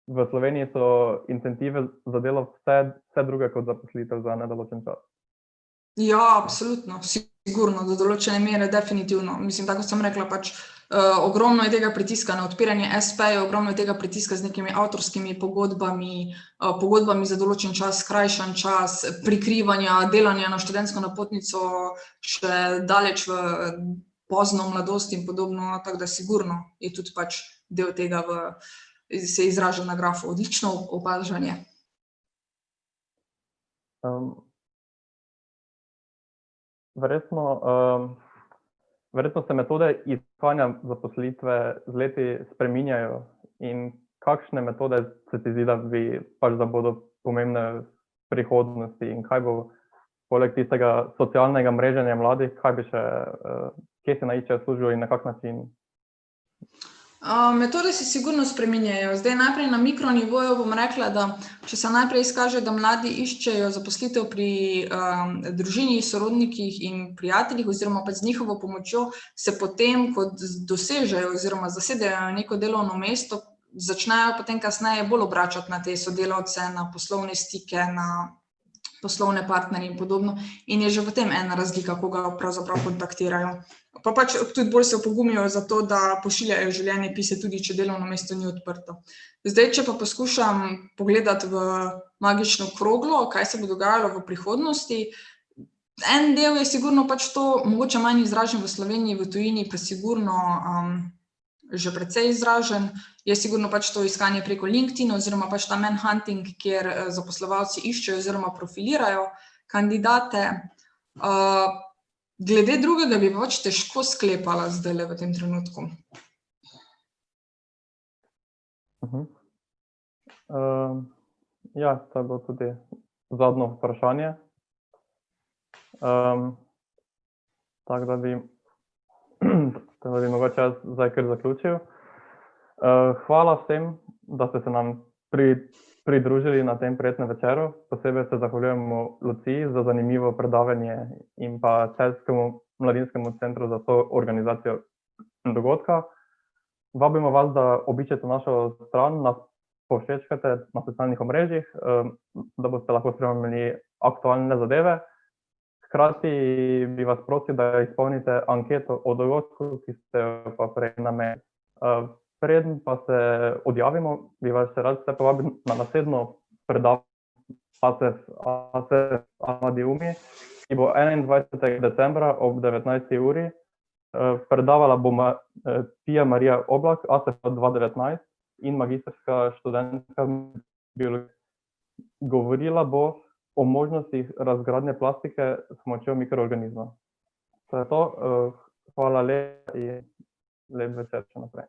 V Sloveniji so incentive za delo vse druge kot zaposlitev za nedoločen čas. Ja, absolutno, sigurno, do določene mere, definitivno. Mislim, tako sem rekla, pač ogromno je tega pritiska na odpiranje SP-jev, ogromno je tega pritiska z nekimi avtorskimi pogodbami, pogodbami za določen čas, skrajšan čas, prikrivanja, delanja na študentsko napotnico še daleč v pozno mladost in podobno, tako da sigurno je tudi pač del tega se izraža na grafu. Odlično opažanje. Verjetno se metode iskanja zaposlitve z leti spreminjajo in kakšne metode se ti zdi, da bodo pomembne v prihodnosti in kaj bo poleg tistega socialnega mreženja mladih, kje se najčejo služijo in na kak način? Metode se sigurno spreminjajo. Zdaj najprej na mikronivoju bom rekla, da če se najprej izkaže, da mladi iščejo zaposlitev pri družini, sorodnikih in prijateljih oziroma pa z njihovo pomočjo, se potem, ko dosežejo oziroma zasedejo neko delovno mesto, začnejo potem kasneje bolj obračati na te sodelavce, na poslovne stike, na poslovne partnerje in podobno. In je že v tem ena razlika, koga pravzaprav kontaktirajo. Pa pač tudi bolj se opogumijo za to, da pošiljajo življenjepise, tudi če delovno mesto ni odprto. Zdaj, če pa poskušam pogledati v magično kroglo, kaj se bo dogajalo v prihodnosti, en del je sigurno pač to, mogoče manj izražen v Sloveniji, v tujini pa sigurno že precej izražen, je sigurno pač to iskanje preko LinkedIn oziroma pač ta manhunting, kjer zaposlovalci iščejo oziroma profilirajo kandidate. Glede drugega bi pač težko sklepala zdajle v tem trenutku. Ja, to je bilo tudi zadnje vprašanje. Tako da bi mogoče jaz zdaj kar zaključil. Hvala vsem, da ste se nam pridružili na tem prijetnem večeru. Posebej se zahvaljujemo Luciji za zanimivo predavanje in pa Celjskemu mladinskemu centru za to organizacijo dogodka. Vabimo vas, da obiščete našo stran, nas povšečkate na socialnih omrežjih, da boste lahko spremljali aktualne zadeve. Hkrati bi vas prosil, da izpolnite anketo o dogodku, ki ste jo pa prej namenili. Preden pa se odjavimo, bi vas še rad povabil na naslednjo predavanje ASEF Amadiumi, ki bo 21. decembra ob 19. uri. Predavala bo Pia Marija Oblak, ASEF 2019 in magistrska študentka biologije. Govorila bo o možnostih razgradnje plastike s pomočjo mikroorganizmov. To je to. Hvala lepa in lep večer še naprej.